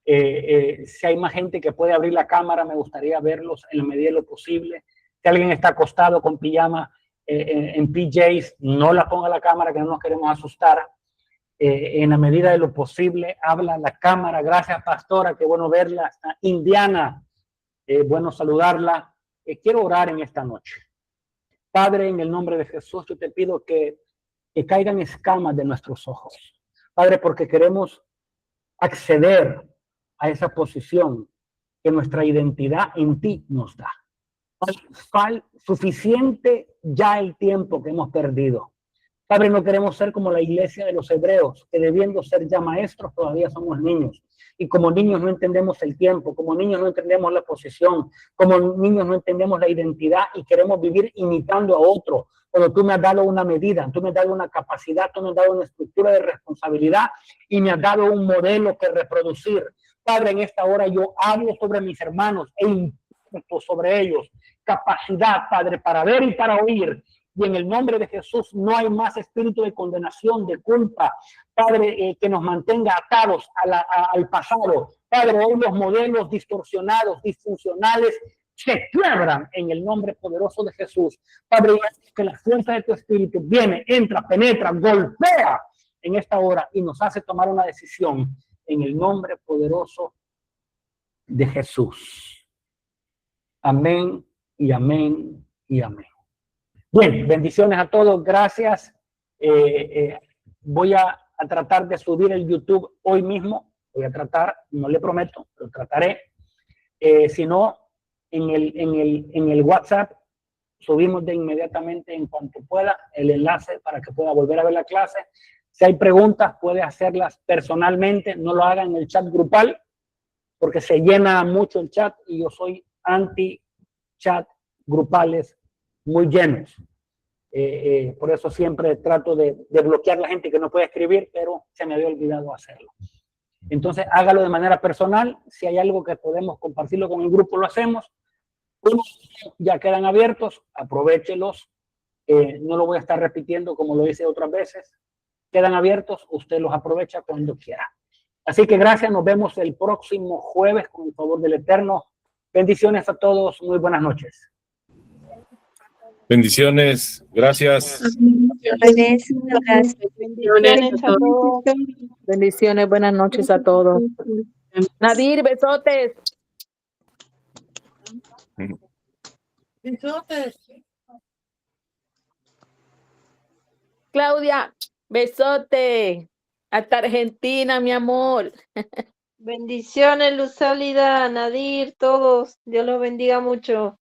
Si hay más gente que puede abrir la cámara, me gustaría verlos en la medida de lo posible. Si alguien está acostado con pijama en PJs, no la ponga la cámara, que no nos queremos asustar. En la medida de lo posible, habla la cámara. Gracias, pastora, qué bueno verla. Indiana, bueno saludarla. Quiero orar en esta noche. Padre, en el nombre de Jesús, yo te pido que caigan escamas de nuestros ojos. Padre, porque queremos acceder a esa posición que nuestra identidad en ti nos da. Suficiente ya el tiempo que hemos perdido. Padre, no queremos ser como la iglesia de los hebreos, que debiendo ser ya maestros, todavía somos niños. Y como niños no entendemos el tiempo, como niños no entendemos la posición, como niños no entendemos la identidad y queremos vivir imitando a otro. Cuando tú me has dado una medida, tú me has dado una capacidad, tú me has dado una estructura de responsabilidad y me has dado un modelo que reproducir. Padre, en esta hora yo hablo sobre mis hermanos e impuesto sobre ellos capacidad, Padre, para ver y para oír. Y en el nombre de Jesús no hay más espíritu de condenación, de culpa, Padre, que nos mantenga atados al pasado. Padre, hoy los modelos distorsionados, disfuncionales, se quiebran en el nombre poderoso de Jesús. Padre, que la fuerza de tu espíritu viene, entra, penetra, golpea en esta hora y nos hace tomar una decisión en el nombre poderoso de Jesús. Amén y amén y amén. Bien, bendiciones a todos, gracias. Voy a tratar de subir el YouTube hoy mismo. Voy a tratar, no le prometo, lo trataré. Si no, en el WhatsApp subimos de inmediatamente en cuanto pueda el enlace para que pueda volver a ver la clase. Si hay preguntas, puede hacerlas personalmente, no lo haga en el chat grupal, porque se llena mucho el chat y yo soy anti-chat grupales muy llenos. Por eso siempre trato de bloquear a la gente que no puede escribir, pero se me había olvidado hacerlo. Entonces, hágalo de manera personal. Si hay algo que podemos compartirlo con el grupo, lo hacemos. Ya quedan abiertos, aprovéchelos. No lo voy a estar repitiendo como lo hice otras veces. Quedan abiertos, usted los aprovecha cuando quiera. Así que gracias, nos vemos el próximo jueves con el favor del Eterno. Bendiciones a todos, muy buenas noches. Bendiciones, gracias. Bendiciones a todos. Bendiciones, buenas noches a todos. Nadir, besotes. Besotes. Claudia, besote. Hasta Argentina, mi amor. Bendiciones, Luz Sólida, Nadir, todos. Dios los bendiga mucho.